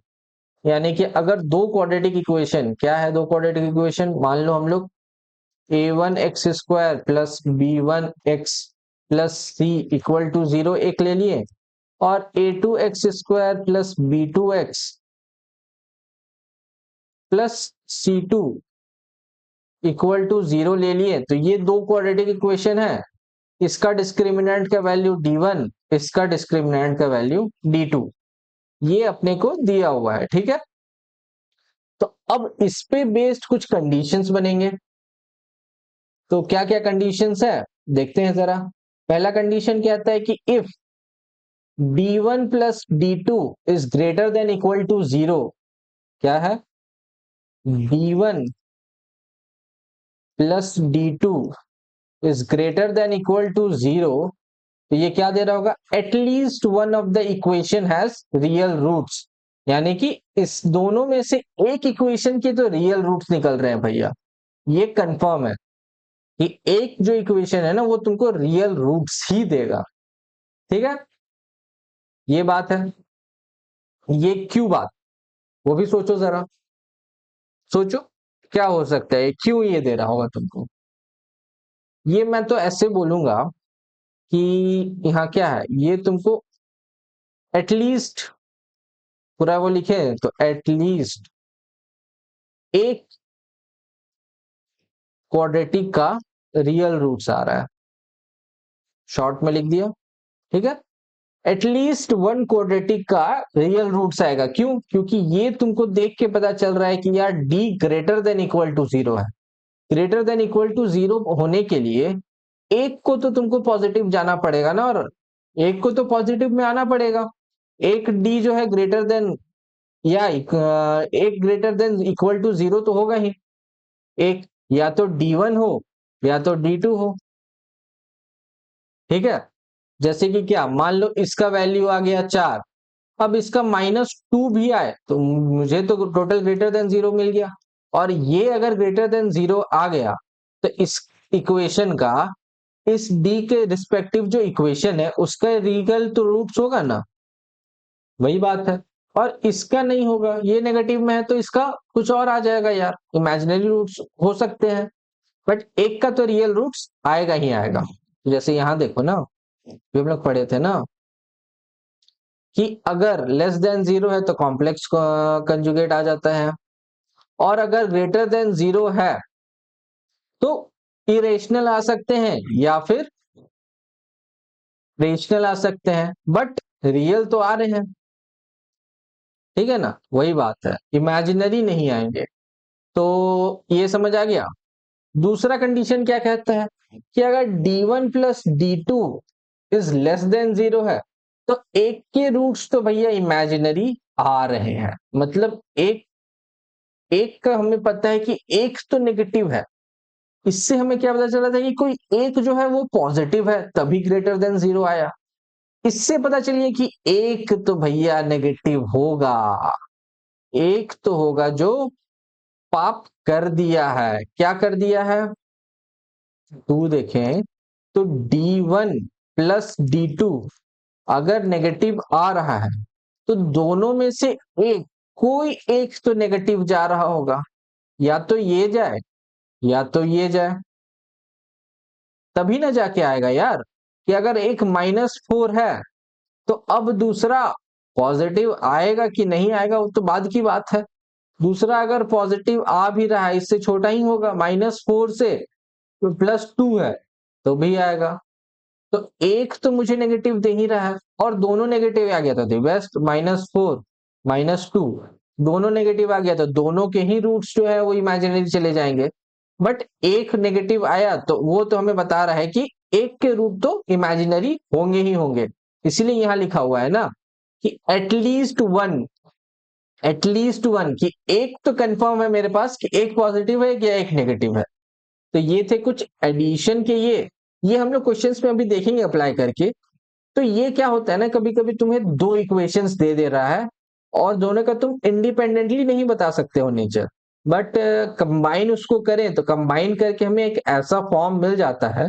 [SPEAKER 1] यानी कि अगर दो क्वाड्रेटिक इक्वेशन, क्या है दो क्वाड्रेटिक इक्वेशन, मान लो हम लोग a1x² plus b1x plus c equal to 0 एक ले लिए, और a2x² plus b2x plus c2 equal to 0 ले लिए, तो ये दो क्वाड्रेटिक इक्वेशन है। इसका डिस्क्रिमिनेंट का वैल्यू D1, इसका डिस्क्रिमिनेंट का वैल्यू D2, ये अपने को दिया हुआ है, ठीक है। तो अब इस पे बेस्ड कुछ कंडीशंस बनेंगे। तो क्या क्या कंडीशंस है देखते हैं जरा। पहला कंडीशन कहता है कि if D1 plus D2 is greater than equal to 0, क्या है, D1 plus D2 is greater than equal to 0, तो ये क्या दे रहा होगा, at least one of the equation has real roots, यानी कि इस दोनों में से एक इक्वेशन के तो रियल रूट्स निकल रहे हैं भैया। ये कंफर्म है कि एक जो इक्वेशन है ना वो तुमको रियल रूट्स ही देगा, ठीक है। ये बात है। ये क्यों बात, वो भी सोचो जरा, सोचो क्या हो सकता है, क्यों ये दे रहा होगा तुमको। ये मैं तो ऐसे बोलूंगा कि यहाँ क्या है, ये तुमको एटलीस्ट पूरा वो लिखे तो एटलीस्ट एक क्वाड्रेटिक का रियल रूट्स आ रहा है, शॉर्ट में लिख दिया, ठीक है। एटलीस्ट वन क्वाड्रेटिक का रियल रूट्स आएगा, क्यों, क्योंकि ये तुमको देख के पता चल रहा है कि यार d greater than equal to 0 है। ग्रेटर देन इक्वल टू 0 होने के लिए एक को तो तुमको पॉजिटिव जाना पड़ेगा ना, और एक को तो पॉजिटिव में आना पड़ेगा। एक d जो है ग्रेटर देन या एक ग्रेटर देन इक्वल टू 0 तो होगा ही, एक या तो D1 हो या तो D2 हो, ठीक है। जैसे कि क्या, मान लो इसका वैल्यू आ गया 4, अब इसका -2 भी आए तो मुझे तो टोटल ग्रेटर देन 0 मिल गया, और ये अगर ग्रेटर देन 0 आ गया तो इस इक्वेशन का, इस डी के रिस्पेक्टिव जो इक्वेशन है उसका रियल तो रूट्स होगा ना, वही बात है। और इसका नहीं होगा, ये नेगेटिव में है तो इसका कुछ और आ जाएगा यार, इमेजिनरी रूट्स हो सकते हैं, बट एक का तो रियल रूट्स आएगा ही आएगा। जैसे यहां देखो ना, जो हम लोग पढ़े थे ना कि अगर लेस देन 0 है तो कॉम्प्लेक्स कंजुगेट आ जाता है, और अगर ग्रेटर देन 0 है तो इरेशनल आ सकते हैं या फिर रेशनल आ सकते हैं, बट रियल तो आ रहे हैं, ठीक है ना, वही बात है, इमेजिनरी नहीं आएंगे। तो ये समझ आ गया। दूसरा कंडीशन क्या कहता है कि अगर D1 plus D2 is less than 0 है तो एक के रूट्स तो भैया इमेजिनरी आ रहे हैं, मतलब एक एक का हमें पता है कि एक तो नेगेटिव है, इससे हमें क्या पता चला था कि कोई एक जो है वो पॉजिटिव है तभी ग्रेटर देन 0 आया। इससे पता चलिए कि एक तो भैया नेगेटिव होगा, एक तो होगा जो पाप कर दिया है। क्या कर दिया है, टू देखें तो D1 प्लस D2 अगर नेगेटिव आ रहा है तो दोनों में से एक, कोई एक तो नेगेटिव जा रहा होगा, या तो ये जाए या तो ये जाए, तभी ना जाके आएगा यार। कि अगर एक -4 है तो अब दूसरा पॉजिटिव आएगा कि नहीं आएगा वो तो बाद की बात है। दूसरा अगर पॉजिटिव आ भी रहा है इससे छोटा ही होगा, -4 से तो +2 है तो भी आएगा। तो एक तो मुझे नेगेटिव दे ही रहा है, और दोनों नेगेटिव आ गया था द बेस्ट, -4 -2 दोनों नेगेटिव आ गया तो दोनों के ही रूट्स जो है वो इमेजिनरी चले जाएंगे। बट एक नेगेटिव आया तो वो तो हमें बता रहा है कि एक के रूट तो इमेजिनरी होंगे ही होंगे, इसीलिए यहां लिखा हुआ है ना कि एटलीस्ट वन, एटलीस्ट वन, कि एक तो कंफर्म है मेरे पास कि एक पॉजिटिव है या एक नेगेटिव है। तो ये थे कुछ एडिशन के, ये हम लोग क्वेश्चंस में अभी देखेंगे अप्लाई करके। तो ये क्या होता है ना, कभी कभी तुम्हें दो इक्वेशंस दे रहा है और दोनों का तुम इंडिपेंडेंटली नहीं बता सकते हो नेचर, बट कंबाइन उसको करें तो कंबाइन करके हमें एक ऐसा फॉर्म मिल जाता है,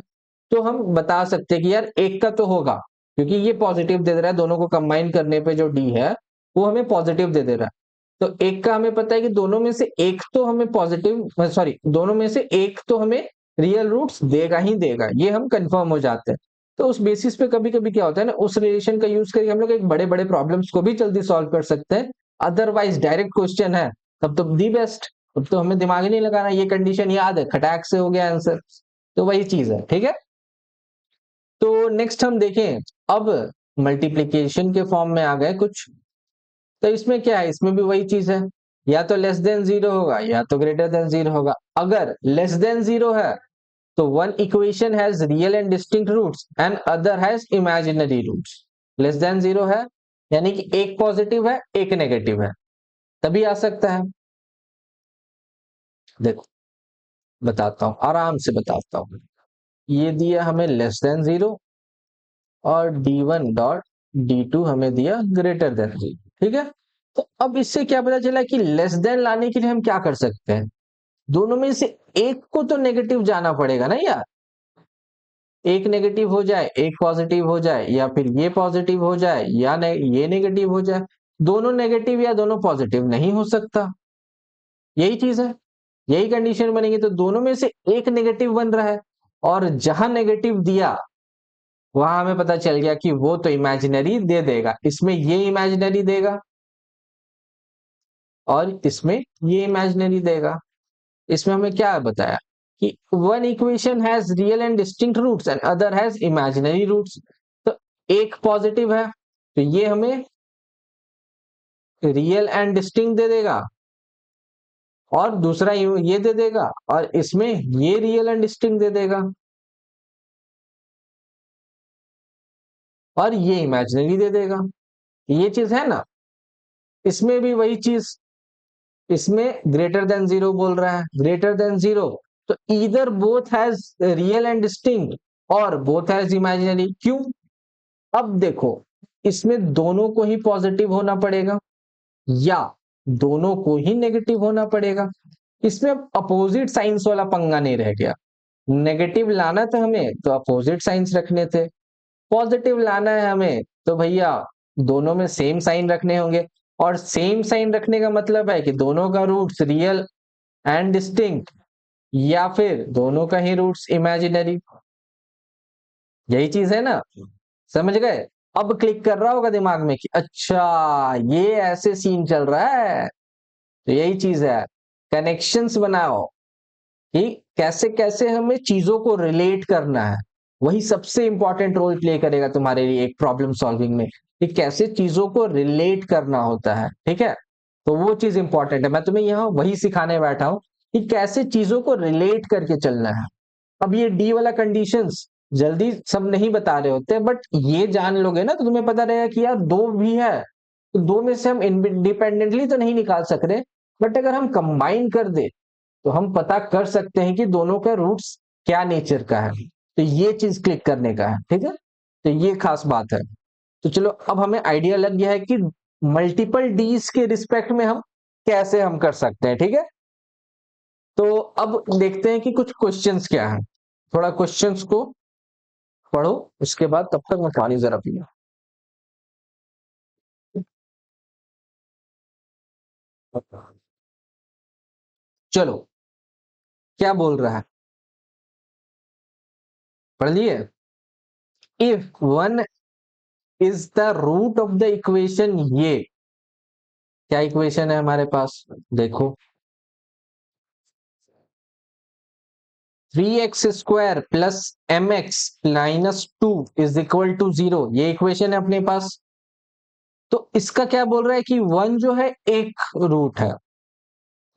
[SPEAKER 1] तो हम बता सकते हैं कि यार एक का तो होगा, क्योंकि ये पॉजिटिव दे दे रहा है, दोनों को कंबाइन करने पे जो डी है वो हमें पॉजिटिव दे दे रहा है। तो एक का हमें पता है कि दोनों में से एक तो हमें पॉजिटिव, सॉरी, दोनों में से एक तो हमें रियल रूट्स देगा ही देगा, ये हम कंफर्म हो जाते हैं। तो उस बेसिस पे कभी कभी क्या होता है ना, उस रिलेशन का यूज करके हम लोग एक बड़े बड़े प्रॉब्लम्स को भी जल्दी सॉल्व कर सकते हैं। अदरवाइज डायरेक्ट क्वेश्चन है तब तो दी बेस्ट, अब तो हमें दिमाग ही नहीं लगाना, ये कंडीशन याद है, खटाक से हो गया आंसर। तो वही चीज है, ठीक है। तो नेक्स्ट हम देखें, अब मल्टीप्लीकेशन के फॉर्म में आ गए कुछ। तो इसमें क्या है, इसमें भी वही चीज है, या तो लेस देन जीरो होगा या तो ग्रेटर देन जीरो होगा। अगर लेस देन जीरो है तो one equation has real and distinct roots and other has imaginary roots. Less than zero है यानी कि एक पॉजिटिव है एक नेगेटिव है, तभी आ सकता है। देखो बताता हूं, आराम से बताता हूं। ये दिया हमें लेस देन जीरो, और d1 डॉट d2 हमें दिया ग्रेटर देन जीरो, ठीक है। तो अब इससे क्या पता चला कि लेस देन लाने के लिए हम क्या कर सकते हैं, दोनों में से एक को तो नेगेटिव जाना पड़ेगा ना यार। एक नेगेटिव हो जाए एक पॉजिटिव हो जाए, या फिर ये पॉजिटिव हो जाए या ये नेगेटिव हो जाए। दोनों नेगेटिव या दोनों पॉजिटिव नहीं हो सकता, यही चीज है, यही कंडीशन बनेगी। तो दोनों में से एक नेगेटिव बन रहा है, और जहां नेगेटिव दिया वहां हमें पता चल गया कि वो तो इमेजिनरी दे देगा, इसमें ये इमेजिनरी देगा और इसमें ये इमेजिनरी देगा। इसमें हमें क्या बताया कि one equation has real and distinct roots and other has imaginary roots. तो एक पॉजिटिव है तो ये हमें रियल एंड डिस्टिंक्ट दे देगा, और दूसरा ये दे देगा, और इसमें ये रियल एंड डिस्टिंक्ट दे देगा, और ये इमेजिनरी दे देगा। ये चीज है ना। इसमें भी वही चीज, इसमें ग्रेटर देन जीरो बोल रहा है, ग्रेटर देन जीरो, तो either both has real and distinct और बोथ हैज इमेजिनरी। क्यों, अब देखो, इसमें दोनों को ही पॉजिटिव होना पड़ेगा या दोनों को ही नेगेटिव होना पड़ेगा। इसमें अपोजिट साइंस वाला पंगा नहीं रह गया। नेगेटिव लाना था हमें तो अपोजिट साइंस रखने थे, पॉजिटिव लाना है हमें तो भैया दोनों में सेम साइन रखने होंगे। और सेम साइन रखने का मतलब है कि दोनों का रूट्स रियल एंड डिस्टिंक्ट, या फिर दोनों का ही रूट्स इमेजिनरी। यही चीज है ना, समझ गए। अब क्लिक कर रहा होगा दिमाग में कि अच्छा ये ऐसे सीन चल रहा है। तो यही चीज है, कनेक्शंस बनाओ कि कैसे कैसे हमें चीजों को रिलेट करना है। वही सबसे इंपॉर्टेंट रोल प्ले करेगा तुम्हारे लिए एक प्रॉब्लम सॉल्विंग में, कि कैसे चीजों को रिलेट करना होता है, ठीक है। तो वो चीज इंपॉर्टेंट है, मैं तुम्हें यहाँ वही सिखाने बैठा हूं कि कैसे चीजों को रिलेट करके चलना है। अब ये डी वाला कंडीशंस जल्दी सब नहीं बता रहे होते, बट ये जान लोगे ना तो तुम्हें पता रहेगा कि यार दो भी है, तो दो में से हम इंडिपेंडेंटली तो नहीं निकाल सक रहे, बट अगर हम कंबाइन कर दे तो हम पता कर सकते हैं कि दोनों का रूट्स क्या नेचर का है। तो ये चीज क्लिक करने का है, ठीक है। तो ये खास बात है। तो चलो अब हमें आइडिया लग गया है कि मल्टीपल डीज के रिस्पेक्ट में हम कैसे हम कर सकते हैं, ठीक है। तो अब देखते हैं कि कुछ क्वेश्चंस क्या है, थोड़ा क्वेश्चंस को पढ़ो, उसके बाद तब तक मैं पानी जरा पी लूं। चलो, क्या बोल रहा है, पढ़ लिए। If one is the root of the equation, ये क्या इक्वेशन है हमारे पास, देखो 3x² plus mx minus 2 is equal to 0, ये इक्वेशन है अपने पास। तो इसका क्या बोल रहा है कि वन जो है एक रूट है,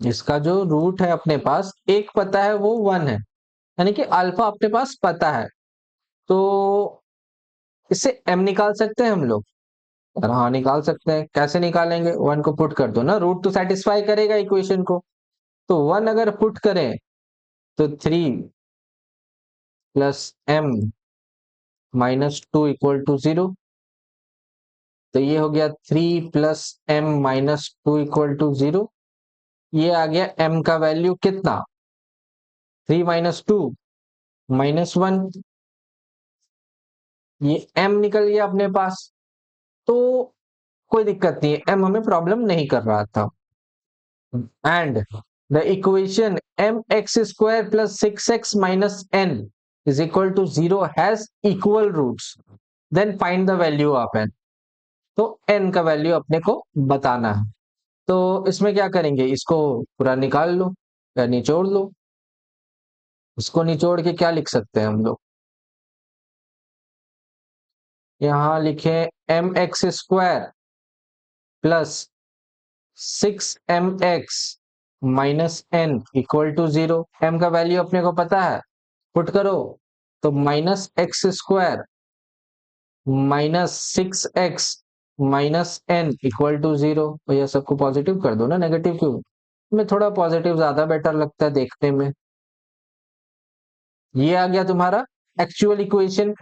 [SPEAKER 1] इसका जो रूट है अपने पास एक पता है वो वन है, यानी कि अल्फा अपने पास पता है। तो इससे m निकाल सकते हैं हम लोग, और हाँ निकाल सकते हैं, कैसे निकालेंगे, वन को पुट कर दो ना, रूट तो सेटिस्फाई करेगा इक्वेशन को। तो वन अगर पुट करें तो 3 + m - 2 = 0। तो ये हो गया 3 + m - 2 = 0। ये आ गया m का वैल्यू कितना, 3 - 2 -1, ये m निकल गया अपने पास। तो कोई दिक्कत नहीं है, m हमें प्रॉब्लम नहीं कर रहा था। And the equation mx² + 6x - n is equal to 0 has equal roots, then find the value of n। तो n का वैल्यू अपने को बताना है। तो इसमें क्या करेंगे, इसको पूरा निकाल लो या निचोड़ लो। इसको निचोड़ के क्या लिख सकते हैं हम लोग, यहाँ लिखे mx² + 6mx - n = 0। m का वैल्यू अपने को पता है, पुट करो तो -x² -6x - n = 0। भैया सबको पॉजिटिव कर दो ना, नेगेटिव क्यों, मैं थोड़ा पॉजिटिव ज्यादा बेटर लगता है देखने में। ये आ गया तुम्हारा एक्चुअल इक्वेशन,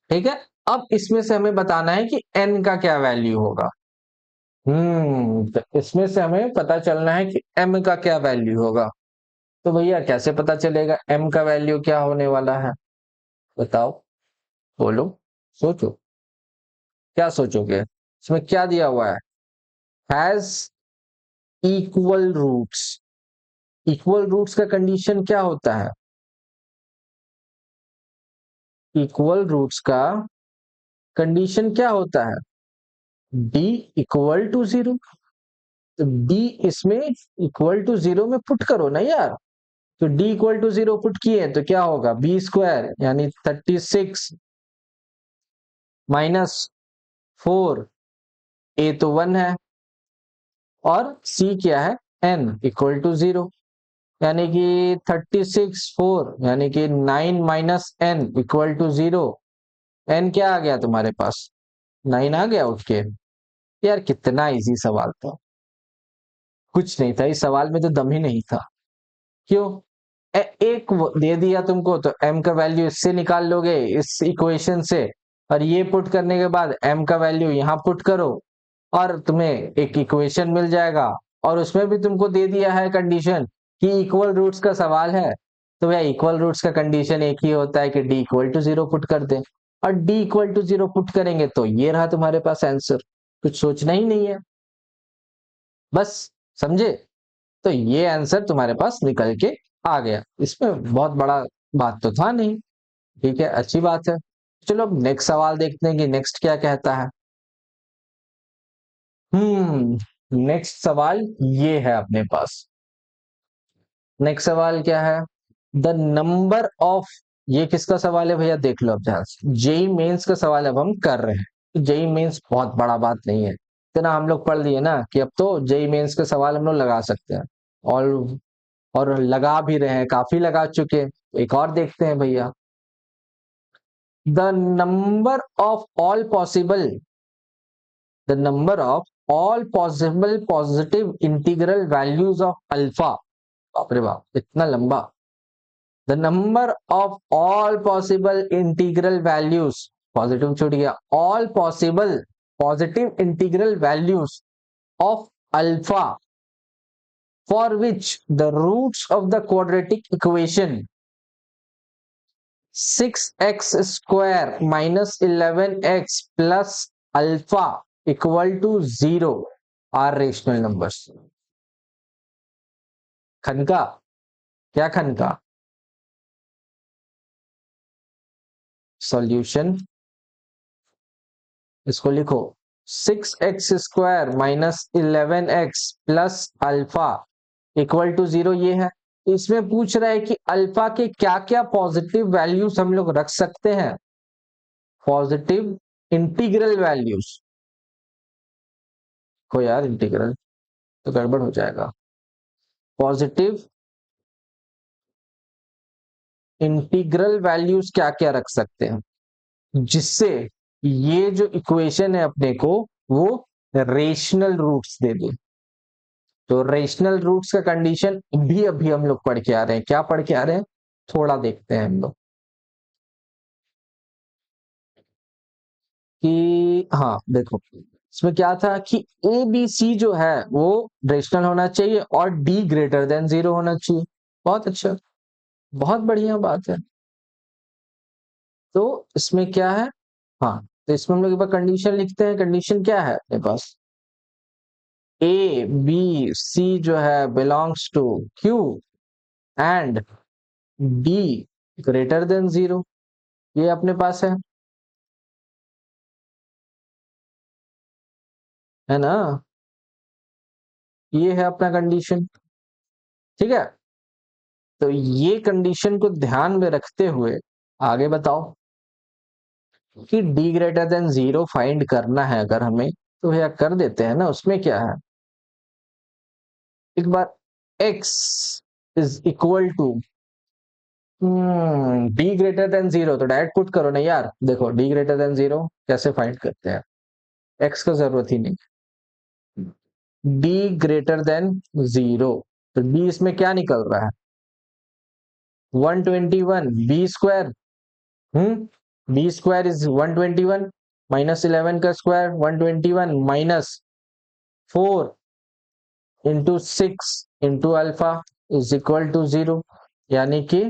[SPEAKER 1] ठीक है। अब इसमें से हमें बताना है कि n का क्या वैल्यू होगा। तो इसमें से हमें पता चलना है कि m का क्या वैल्यू होगा। तो भैया कैसे पता चलेगा m का वैल्यू क्या होने वाला है, बताओ, बोलो, सोचो, क्या सोचोगे, इसमें क्या दिया हुआ है, has equal roots. Equal roots का कंडीशन क्या होता है, इक्वल रूट्स का कंडीशन क्या होता है, d = 0। तो d इसमें =0 में पुट करो ना यार। तो d = 0 पुट किए तो क्या होगा, b² यानी 36 -4, a तो 1 है और c क्या है, n = 0, यानी कि 36 4 यानी कि 9 - n = 0। n क्या आ गया तुम्हारे पास, 9 आ गया उठ के। यार कितना इजी सवाल था, कुछ नहीं था इस सवाल में, तो दम ही नहीं था। क्यों, एक दे दिया तुमको तो m का वैल्यू इससे निकाल लोगे, इस इक्वेशन से, और ये पुट करने के बाद m का वैल्यू यहाँ पुट करो और तुम्हें एक इक्वेशन मिल जाएगा। और उसमें भी तुमको दे दिया है कंडीशन कि इक्वल रूट्स का सवाल है, तो भैया इक्वल रूट्स का कंडीशन एक ही होता है कि d = 0 पुट कर दे, और d = 0 पुट करेंगे तो ये रहा तुम्हारे पास आंसर। कुछ सोचना ही नहीं है, बस, समझे। तो ये आंसर तुम्हारे पास निकल के आ गया, इसमें बहुत बड़ा बात तो था नहीं, ठीक है, अच्छी बात है। चलो अब नेक्स्ट सवाल देखते हैं कि नेक्स्ट क्या कहता है। नेक्स्ट सवाल ये है अपने पास। नेक्स्ट सवाल क्या है, द नंबर ऑफ, ये किसका सवाल है भैया, देख लो अब ध्यान से, जेई मेंस का सवाल अब हम कर रहे हैं। जेई मेंस बहुत बड़ा बात नहीं है, इतना हम लोग पढ़ लिए ना कि अब तो जेई मेंस के सवाल हम लोग लगा सकते हैं। और लगा भी रहे हैं, काफी लगा चुके हैं। एक और देखते हैं भैया, the number of all possible, the number of all possible positive integral values of alpha. बाप रे बाप, इतना लंबा। The number of all possible integral values, positive छूट गया, all possible positive integral values of alpha for which the roots of the quadratic equation 6x² - 11x plus alpha equal to 0 are rational numbers। खनका, क्या खनका, solution, इसको लिखो 6x² - 11x plus alpha equal to 0, ये है। इसमें पूछ रहा है कि अल्फा के क्या क्या पॉजिटिव वैल्यूज हम लोग रख सकते हैं, पॉजिटिव इंटीग्रल वैल्यूज को, यार इंटीग्रल तो गड़बड़ हो जाएगा, पॉजिटिव इंटीग्रल वैल्यूज क्या क्या रख सकते हैं जिससे ये जो इक्वेशन है अपने को वो रेशनल रूट्स दे दे। तो रेशनल रूट्स का कंडीशन भी अभी हम लोग पढ़ के आ रहे हैं, क्या पढ़ के आ रहे हैं, थोड़ा देखते हैं हम लोग कि, हाँ देखो, इसमें क्या था कि ए बी सी जो है वो रेशनल होना चाहिए और डी ग्रेटर देन जीरो होना चाहिए। बहुत अच्छा, बहुत बढ़िया बात है। तो इसमें क्या है, हाँ, तो इसमें हम लोग एक बार कंडीशन लिखते हैं। कंडीशन क्या है अपने पास, ए बी सी जो है belongs to Q and D greater than zero, ये अपने पास है ना, ये है अपना कंडीशन। ठीक है, तो ये कंडीशन को ध्यान में रखते हुए आगे बताओ कि D greater than zero find करना है अगर हमें, तो भैया कर देते हैं ना। उसमें क्या है, एक बार x is equal to D greater than zero, तो डायरेक्ट पुट करो ना यार। देखो डी ग्रेटर देन जीरो कैसे फाइंड करते हैं, x का जरूरत ही नहीं, डी ग्रेटर देन जीरो, तो d इसमें क्या निकल रहा है, 121 B square. B square is 121 minus 11 का square 121 minus 4 into 6 into alpha is equal to zero, यानी कि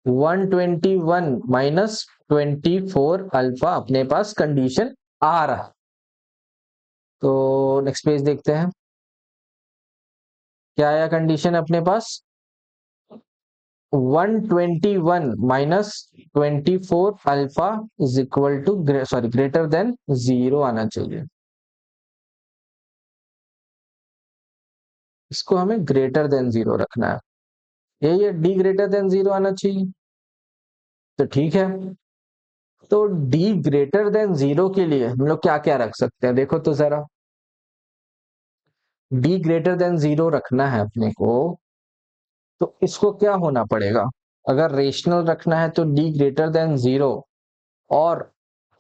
[SPEAKER 1] 121 माइनस 24 अल्फा अपने पास कंडीशन आ रहा। तो नेक्स्ट पेज देखते हैं क्या आया कंडीशन अपने पास, 121 minus 24 alpha is equal to sorry greater than zero आना चाहिए। इसको हमें ग्रेटर देन जीरो रखना है, यही है, डी ग्रेटर देन जीरो आना चाहिए। तो ठीक है, तो डी ग्रेटर देन जीरो के लिए हम लोग क्या क्या रख सकते हैं, देखो तो जरा। डी ग्रेटर देन जीरो रखना है अपने को, तो इसको क्या होना पड़ेगा, अगर रेशनल रखना है तो डी ग्रेटर देन जीरो और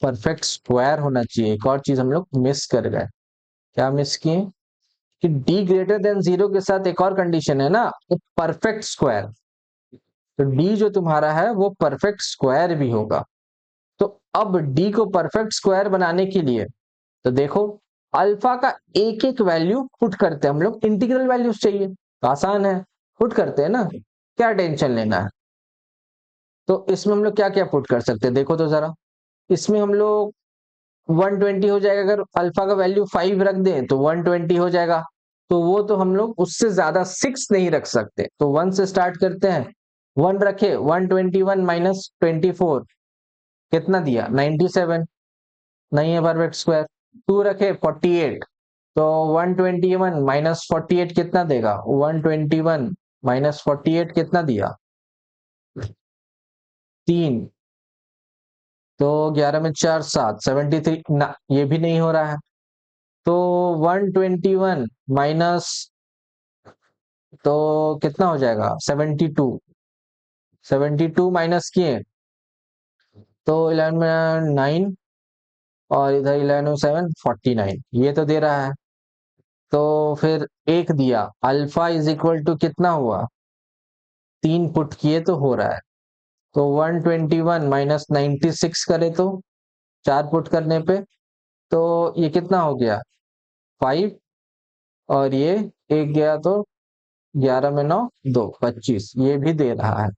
[SPEAKER 1] परफेक्ट स्क्वायर होना चाहिए। एक और चीज हम लोग मिस कर गए, क्या मिस किए, कि डी ग्रेटर देन जीरो के साथ एक और कंडीशन है ना, परफेक्ट स्क्वायर। तो डी जो तुम्हारा है वो परफेक्ट स्क्वायर भी होगा। तो अब डी को परफेक्ट स्क्वायर बनाने के लिए, तो देखो अल्फा का एक एक वैल्यू पुट करते हैं हम लोग, इंटीग्रल वैल्यूज चाहिए तो आसान है, पुट करते हैं ना, क्या टेंशन लेना है। तो इसमें हम लोग क्या क्या पुट कर सकते हैं, देखो तो जरा। इसमें हम लोग 120 हो जाएगा, अगर अल्फा का वैल्यू 5 रख दें तो 120 हो जाएगा। तो वो तो हम लोग उससे ज्यादा 6 नहीं रख सकते, तो 1 से स्टार्ट करते हैं। 1 रखे, 121 माइनस 24 कितना दिया, 97, नहीं है परफेक्ट स्क्वायर। 2 रखे 48, तो 121 माइनस 48 कितना देगा, 121 माइनस 48 कितना दिया, 3, तो 11 में 4 7 73 ना, ये भी नहीं हो रहा है। तो 121 माइनस, तो कितना हो जाएगा 72, 72 माइनस किए तो 11 में 9 और इधर 11 में 7 49, ये तो दे रहा है। तो फिर एक दिया, अल्फा इज इक्वल टू कितना हुआ, 3 पुट किए तो हो रहा है। तो 121 माइनस 96 करे तो 4 पुट करने पे, तो ये कितना हो गया 5, और ये एक गया तो 11 में 9 2 25, ये भी दे रहा है,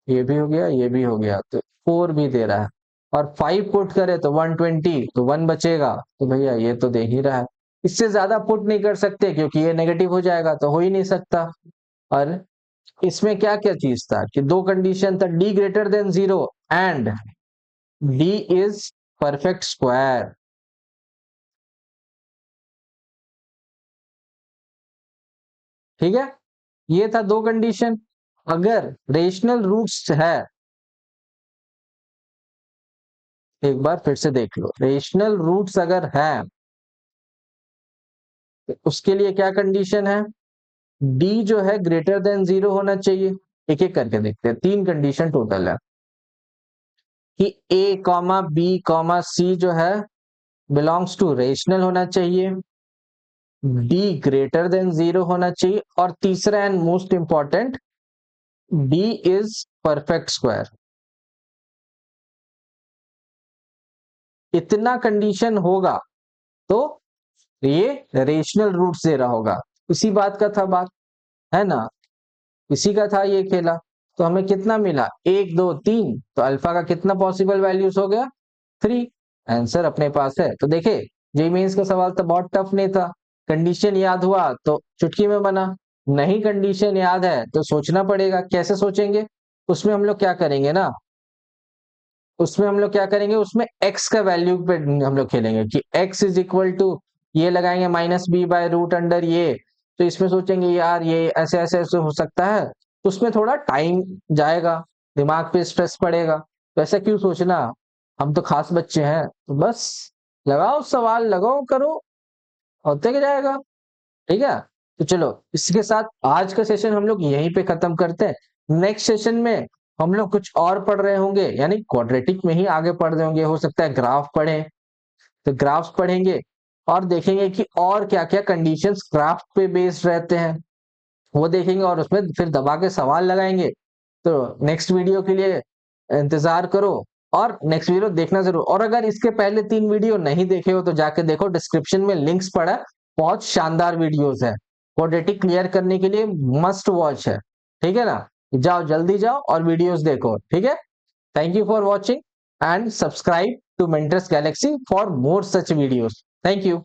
[SPEAKER 1] ये भी हो गया, ये भी हो गया, तो 4 भी दे रहा है। और 5 पुट करे तो 120, तो 1 बचेगा, तो भैया ये तो दे ही रहा है। इससे ज्यादा पुट नहीं कर सकते क्योंकि ये नेगेटिव हो जाएगा, तो हो ही नहीं सकता। और इसमें क्या क्या चीज था कि दो कंडीशन था, D greater than zero and D is perfect square. ठीक है, ये था दो कंडीशन। अगर रेशनल रूट्स है, एक बार फिर से देख लो, रेशनल रूट्स अगर है तो उसके लिए क्या कंडीशन है, डी जो है ग्रेटर देन जीरो होना चाहिए। एक एक करके देखते हैं, 3 कंडीशन टोटल है कि ए कॉमा बी कॉमा सी जो है बिलोंग्स टू रेशनल होना चाहिए, डी ग्रेटर देन जीरो होना चाहिए, और तीसरा and most important, D is perfect square. इतना कंडीशन होगा तो ये रेशनल रूट्स दे रहा होगा। इसी बात का था बात, है ना, इसी का था ये खेला। तो हमें कितना मिला, 1 2 3, तो अल्फा का कितना पॉसिबल वैल्यूज हो गया, 3। आंसर अपने पास है। तो देखे, जेईई मेंस का सवाल तो बहुत टफ नहीं था, कंडीशन याद हुआ तो चुटकी में बना, नहीं कंडीशन याद है तो सोचना पड़ेगा। कैसे सोचेंगे, उसमें हम लोग क्या करेंगे ना, उसमें हम लोग क्या करेंगे, उसमें x का वैल्यू पे हम लोग खेलेंगे कि x इज इक्वल टू, ये लगाएंगे -b/√अंडर ये, तो इसमें सोचेंगे यार ये ऐसे ऐसे ऐसे हो सकता है, तो उसमें थोड़ा टाइम जाएगा, दिमाग पे स्ट्रेस पड़ेगा। तो ऐसा क्यों सोचना, हम तो खास बच्चे हैं, तो बस लगाओ सवाल, लगाओ करो, होते क्या जाएगा। ठीक है, तो चलो इसके साथ आज का सेशन हम लोग यहीं पे खत्म करते हैं। नेक्स्ट सेशन में हम लोग कुछ और पढ़ रहे होंगे, यानी क्वाड्रेटिक में ही आगे पढ़ रहे होंगे, हो सकता है ग्राफ पढ़ें, तो ग्राफ्स पढ़ेंगे और देखेंगे कि और क्या क्या कंडीशंस ग्राफ पे बेस्ड रहते हैं, वो देखेंगे और उसमें फिर दबा के सवाल लगाएंगे। तो नेक्स्ट वीडियो के लिए इंतजार करो और नेक्स्ट वीडियो देखना जरूर। और अगर इसके पहले 3 वीडियो नहीं देखे हो तो जाके देखो, डिस्क्रिप्शन में लिंक्स पड़ा है, बहुत शानदार वीडियोस है, क्वाड्रेटिक क्लियर करने के लिए मस्ट वॉच है। ठीक है ना, जाओ जल्दी जाओ और वीडियोस देखो। ठीक है, thank you for watching and subscribe to mentors galaxy for more such videos. Thank you.